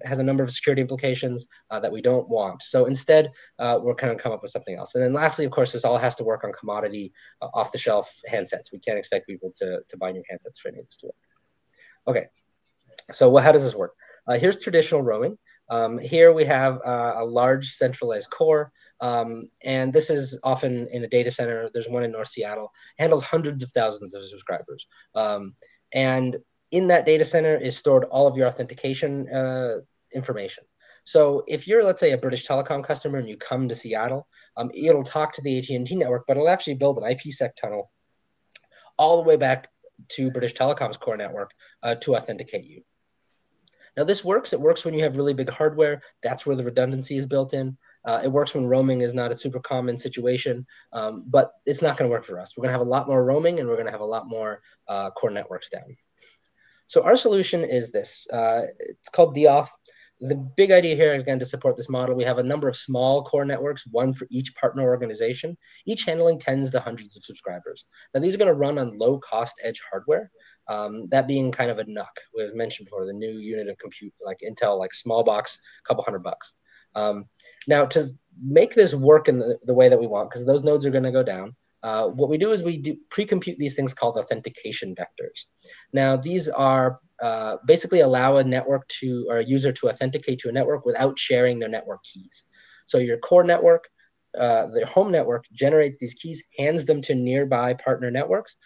has a number of security implications that we don't want. So instead, we're going to come up with something else. And then lastly, of course, this all has to work on commodity off-the-shelf handsets. We can't expect people to buy new handsets for any of this to work. Okay, so how does this work? Here's traditional roaming. Here we have a large centralized core, and this is often in a data center. There's one in North Seattle, handles hundreds of thousands of subscribers. And in that data center is stored all of your authentication information. So if you're, let's say, a British Telecom customer and you come to Seattle, it'll talk to the AT&T network, but it'll actually build an IPsec tunnel all the way back to British Telecom's core network to authenticate you. Now this works. It works when you have really big hardware. That's where the redundancy is built in. It works when roaming is not a super common situation, but it's not going to work for us. We're going to have a lot more roaming, and we're going to have a lot more core networks down. So our solution is this. It's called DOF. The big idea here, again, to support this model, we have a number of small core networks, one for each partner organization, each handling tens to hundreds of subscribers. Now, these are going to run on low-cost edge hardware, that being kind of a NUC. We've mentioned before, the new unit of compute, like Intel, like small box, a couple $100. Now, to make this work in the way that we want, because those nodes are going to go down, what we do is we do pre-compute these things called authentication vectors. Now, these are basically allow a network to, or a user to authenticate to a network without sharing their network keys. So your core network, the home network generates these keys, hands them to nearby partner networks.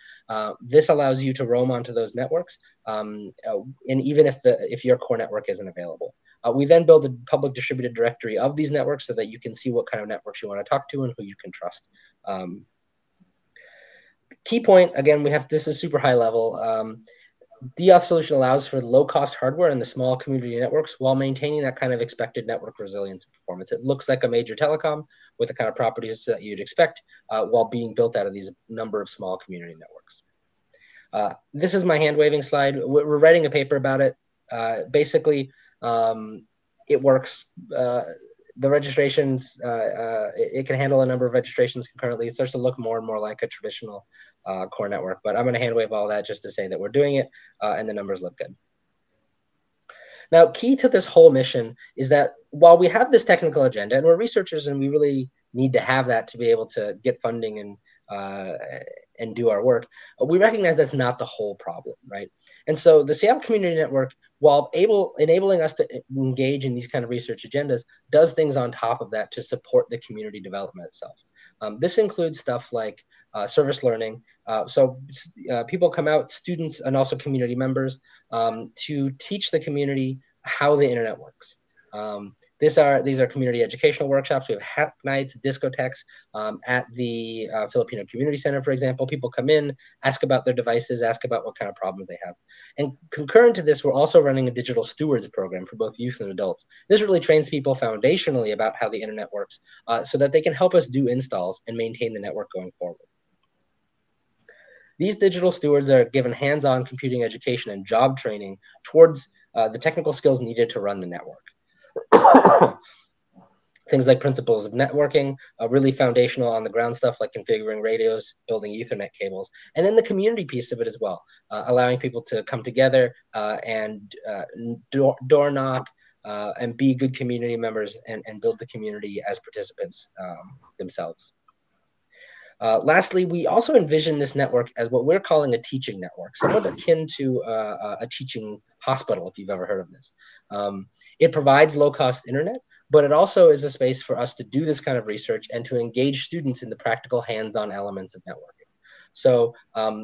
This allows you to roam onto those networks, and even if your core network isn't available. We then build a public distributed directory of these networks so that you can see what kind of networks you want to talk to and who you can trust. Key point, again, this is super high level. DOF solution allows for low-cost hardware in the small community networks while maintaining that kind of expected network resilience and performance. It looks like a major telecom with the kind of properties that you'd expect while being built out of these number of small community networks. This is my hand-waving slide. We're writing a paper about it. Basically, it works. The registrations, it can handle a number of registrations concurrently. It starts to look more and more like a traditional core network, but I'm going to hand wave all that just to say that we're doing it and the numbers look good. Now, key to this whole mission is that while we have this technical agenda, and we're researchers and we really need to have that to be able to get funding and do our work, we recognize that's not the whole problem, right? And so the Seattle Community Network, while enabling us to engage in these kind of research agendas, does things on top of that to support the community development itself. This includes stuff like service learning. So people come out, students and also community members, to teach the community how the internet works. These are community educational workshops. We have hack nights, discotheques at the Filipino Community Center, for example. People come in, ask about their devices, ask about what kind of problems they have. And concurrent to this, we're also running a digital stewards program for both youth and adults. This really trains people foundationally about how the internet works so that they can help us do installs and maintain the network going forward. These digital stewards are given hands-on computing education and job training towards the technical skills needed to run the network. Things like principles of networking, really foundational on the ground stuff like configuring radios, building Ethernet cables, and then the community piece of it as well, allowing people to come together and door knock and be good community members and build the community as participants themselves. Lastly, we also envision this network as what we're calling a teaching network, somewhat akin to a teaching hospital, if you've ever heard of this. It provides low-cost internet, but it also is a space for us to do this kind of research and to engage students in the practical hands-on elements of networking. So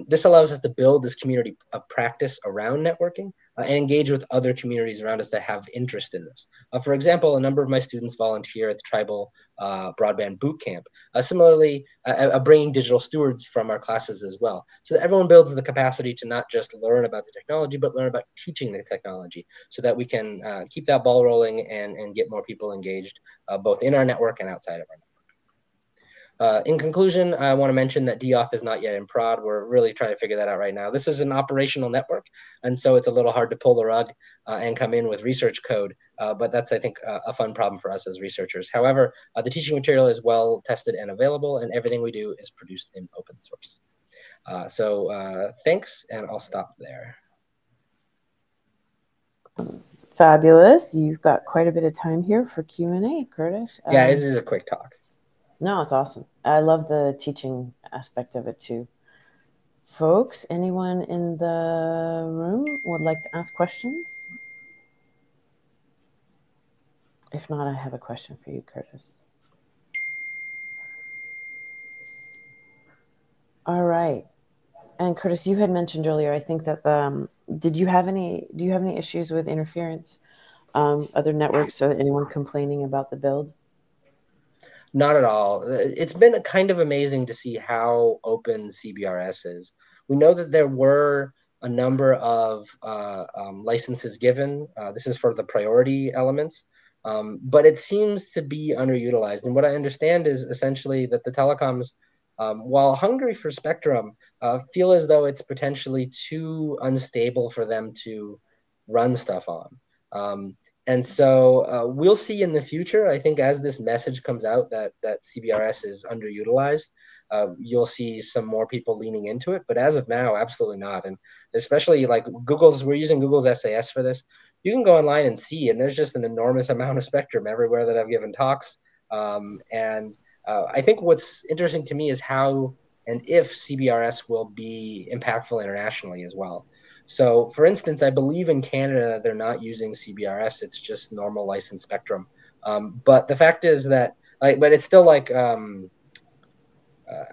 this allows us to build this community of practice around networking and engage with other communities around us that have interest in this. For example, a number of my students volunteer at the Tribal Broadband Boot Camp. Similarly, bringing digital stewards from our classes as well, so that everyone builds the capacity to not just learn about the technology, but learn about teaching the technology, so that we can keep that ball rolling and get more people engaged, both in our network and outside of our network. In conclusion, I want to mention that DOF is not yet in prod. We're really trying to figure that out right now. This is an operational network, and so it's a little hard to pull the rug and come in with research code, but that's, I think, a fun problem for us as researchers. However, the teaching material is well tested and available, and everything we do is produced in open source. Thanks, and I'll stop there. Fabulous. You've got quite a bit of time here for Q&A, Curtis. Yeah, this is a quick talk. No, it's awesome. I love the teaching aspect of it too. Folks, anyone in the room would like to ask questions? If not, I have a question for you, Curtis. All right. And Curtis, you had mentioned earlier, I think that do you have any issues with interference? Other networks, anyone complaining about the build? Not at all. It's been kind of amazing to see how open CBRS is. We know that there were a number of licenses given. This is for the priority elements, but it seems to be underutilized. And what I understand is essentially that the telecoms, while hungry for spectrum, feel as though it's potentially too unstable for them to run stuff on. And so we'll see in the future, I think, as this message comes out that CBRS is underutilized, you'll see some more people leaning into it. But as of now, absolutely not. And especially like we're using Google's SAS for this. You can go online and see, and there's just an enormous amount of spectrum everywhere that I've given talks. I think what's interesting to me is how and if CBRS will be impactful internationally as well. So, for instance, I believe in Canada, they're not using CBRS. It's just normal licensed spectrum. But the fact is that, but it's still I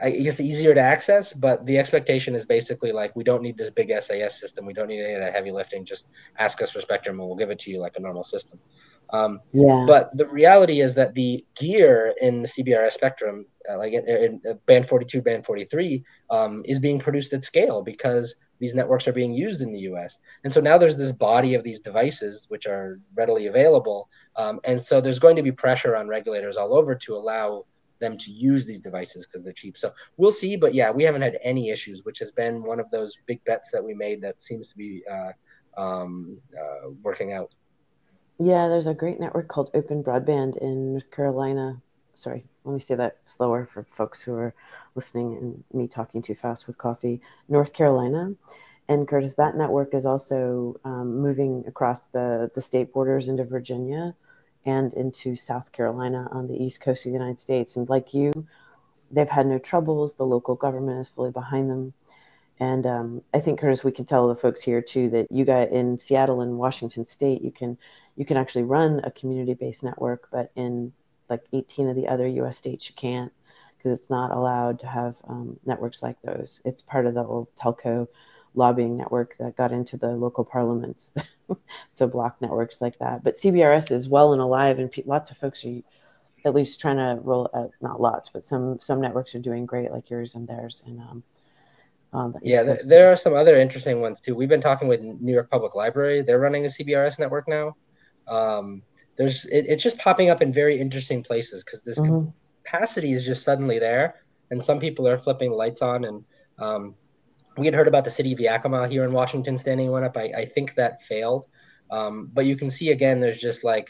guess easier to access, but the expectation is basically like, we don't need this big SAS system. We don't need any of that heavy lifting. Just ask us for spectrum and we'll give it to you like a normal system. But the reality is that the gear in the CBRS spectrum, like in band 42, band 43, is being produced at scale because these networks are being used in the US. And so now there's this body of these devices which are readily available. And so there's going to be pressure on regulators all over to allow them to use these devices because they're cheap. So we'll see, but yeah, we haven't had any issues, which has been one of those big bets that we made that seems to be working out. Yeah, there's a great network called Open Broadband in North Carolina. Sorry, let me say that slower for folks who are listening and me talking too fast with coffee. North Carolina. And Curtis, that network is also moving across the state borders into Virginia and into South Carolina on the East Coast of the United States. And like you, they've had no troubles. The local government is fully behind them. And I think, Curtis, we can tell the folks here too that you got in Seattle and Washington State, you can actually run a community-based network, but in like 18 of the other U.S. states you can't, because it's not allowed to have networks like those. It's part of the old telco lobbying network that got into the local parliaments to block networks like that. But CBRS is well and alive, and lots of folks are at least trying to roll out, not lots, but some networks are doing great, like yours and theirs. And there are some other interesting ones too. We've been talking with New York Public Library. They're running a CBRS network now. It's just popping up in very interesting places because this capacity is just suddenly there, and some people are flipping lights on. And we had heard about the city of Yakima here in Washington standing one up. I think that failed, but you can see again, there's just like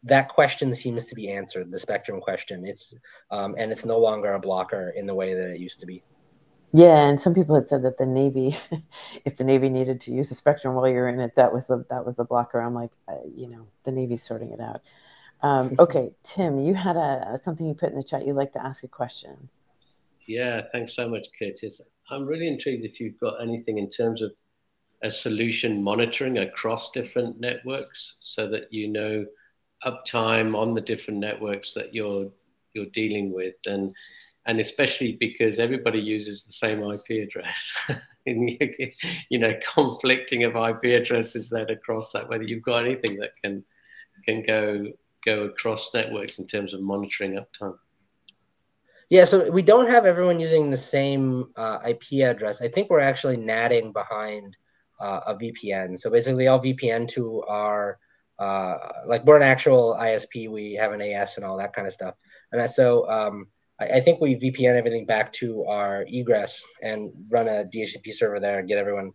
that question seems to be answered, the spectrum question. And it's no longer a blocker in the way that it used to be. Yeah, and some people had said that the Navy, if the Navy needed to use the spectrum while you're in it, that was the blocker. I'm like, the Navy's sorting it out. Okay, Tim, you had something you put in the chat. You'd like to ask a question. Yeah, thanks so much, Curtis. I'm really intrigued if you've got anything in terms of a solution monitoring across different networks so that you know uptime on the different networks that you're dealing with, and especially because everybody uses the same IP address. You know, conflicting of IP addresses then across that, whether you've got anything that can go across networks in terms of monitoring uptime. Yeah, so we don't have everyone using the same IP address. I think we're actually natting behind a VPN. So basically all VPN to our, like we're an actual ISP, we have an AS and all that kind of stuff. And that's so I think we VPN everything back to our egress and run a DHCP server there and get everyone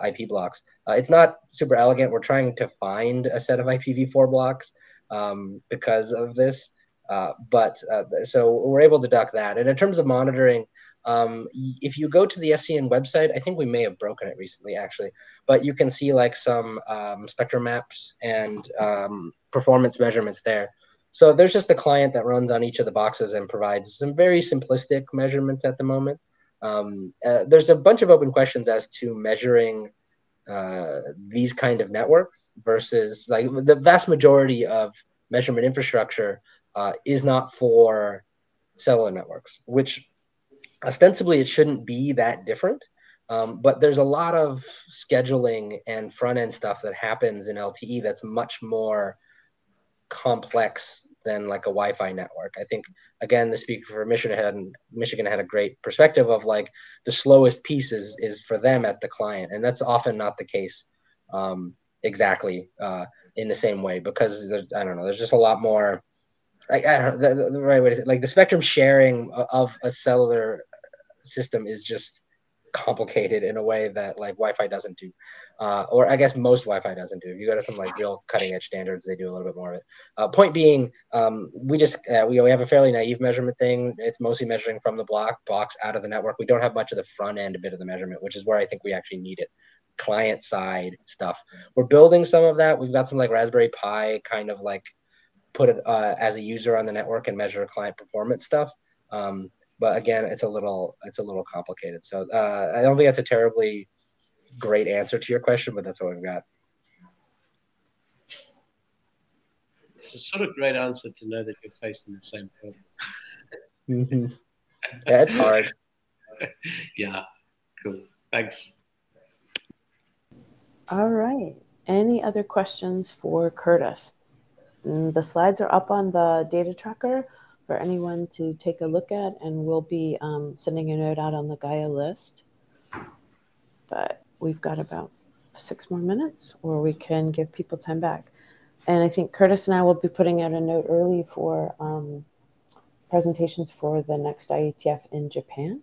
IP blocks. It's not super elegant. We're trying to find a set of IPv4 blocks because of this. So we're able to duck that. And in terms of monitoring, if you go to the SCN website, I think we may have broken it recently actually, but you can see like some spectrum maps and performance measurements there. So there's just a client that runs on each of the boxes and provides some very simplistic measurements at the moment. There's a bunch of open questions as to measuring these kind of networks versus like the vast majority of measurement infrastructure is not for cellular networks, which ostensibly it shouldn't be that different. But there's a lot of scheduling and front end stuff that happens in LTE that's much more complex than like a Wi-Fi network. I think again, the speaker for Michigan had a great perspective of like the slowest piece is for them at the client, and that's often not the case exactly in the same way because I don't know. There's just a lot more. I don't know the right way to say it. Like the spectrum sharing of a cellular system is just complicated in a way that like Wi-Fi doesn't do, or I guess most Wi-Fi doesn't do. If you go to some like real cutting edge standards, they do a little bit more of it. Point being, we have a fairly naive measurement thing. It's mostly measuring from the box out of the network. We don't have much of the front end bit of the measurement, which is where I think we actually need it. Client side stuff. We're building some of that. We've got some like Raspberry Pi kind of like put it as a user on the network and measure client performance stuff. But again, it's a little complicated. So I don't think that's a terribly great answer to your question, but that's what we've got. It's a sort of great answer to know that you're facing the same problem. Mm-hmm. Yeah, it's hard. Yeah, cool. Thanks. All right. Any other questions for Curtis? The slides are up on the data tracker for anyone to take a look at, and we'll be sending a note out on the Gaia list. But we've got about 6 more minutes, or we can give people time back. And I think Curtis and I will be putting out a note early for presentations for the next IETF in Japan.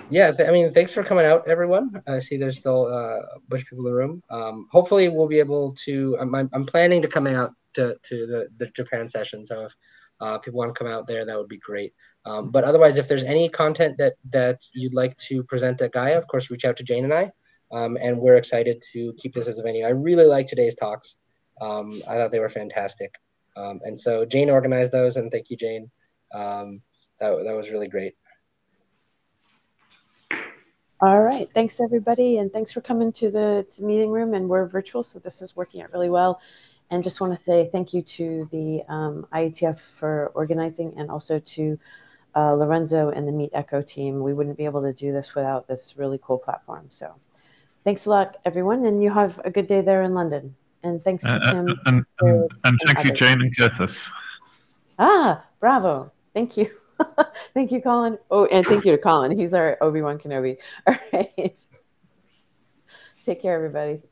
Yeah, I mean, thanks for coming out, everyone. I see there's still a bunch of people in the room. Hopefully, we'll be able to. I'm planning to come out to the Japan session. So if people want to come out there, that would be great. But otherwise, if there's any content that you'd like to present at Gaia, of course, reach out to Jane and I. And we're excited to keep this as a venue. I really like today's talks. I thought they were fantastic. And so Jane organized those, and thank you, Jane. That was really great. All right. Thanks, everybody. And thanks for coming to the meeting room. And we're virtual, so this is working out really well. And just want to say thank you to the IETF for organizing, and also to Lorenzo and the Meet Echo team. We wouldn't be able to do this without this really cool platform. So thanks a lot, everyone. And you have a good day there in London. And thanks to Tim. And thank you, Jane and Curtis. Ah, bravo. Thank you. Thank you, Colin. Oh, and thank you to Colin. He's our Obi-Wan Kenobi. All right. Take care, everybody.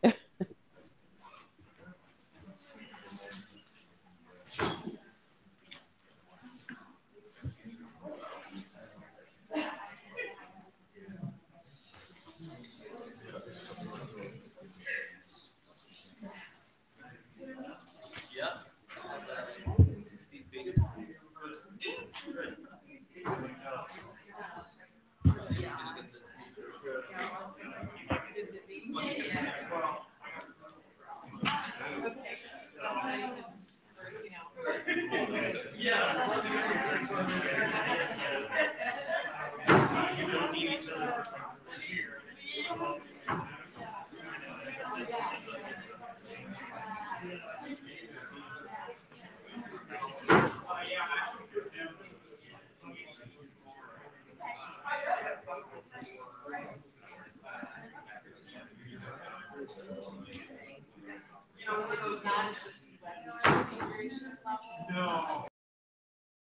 No.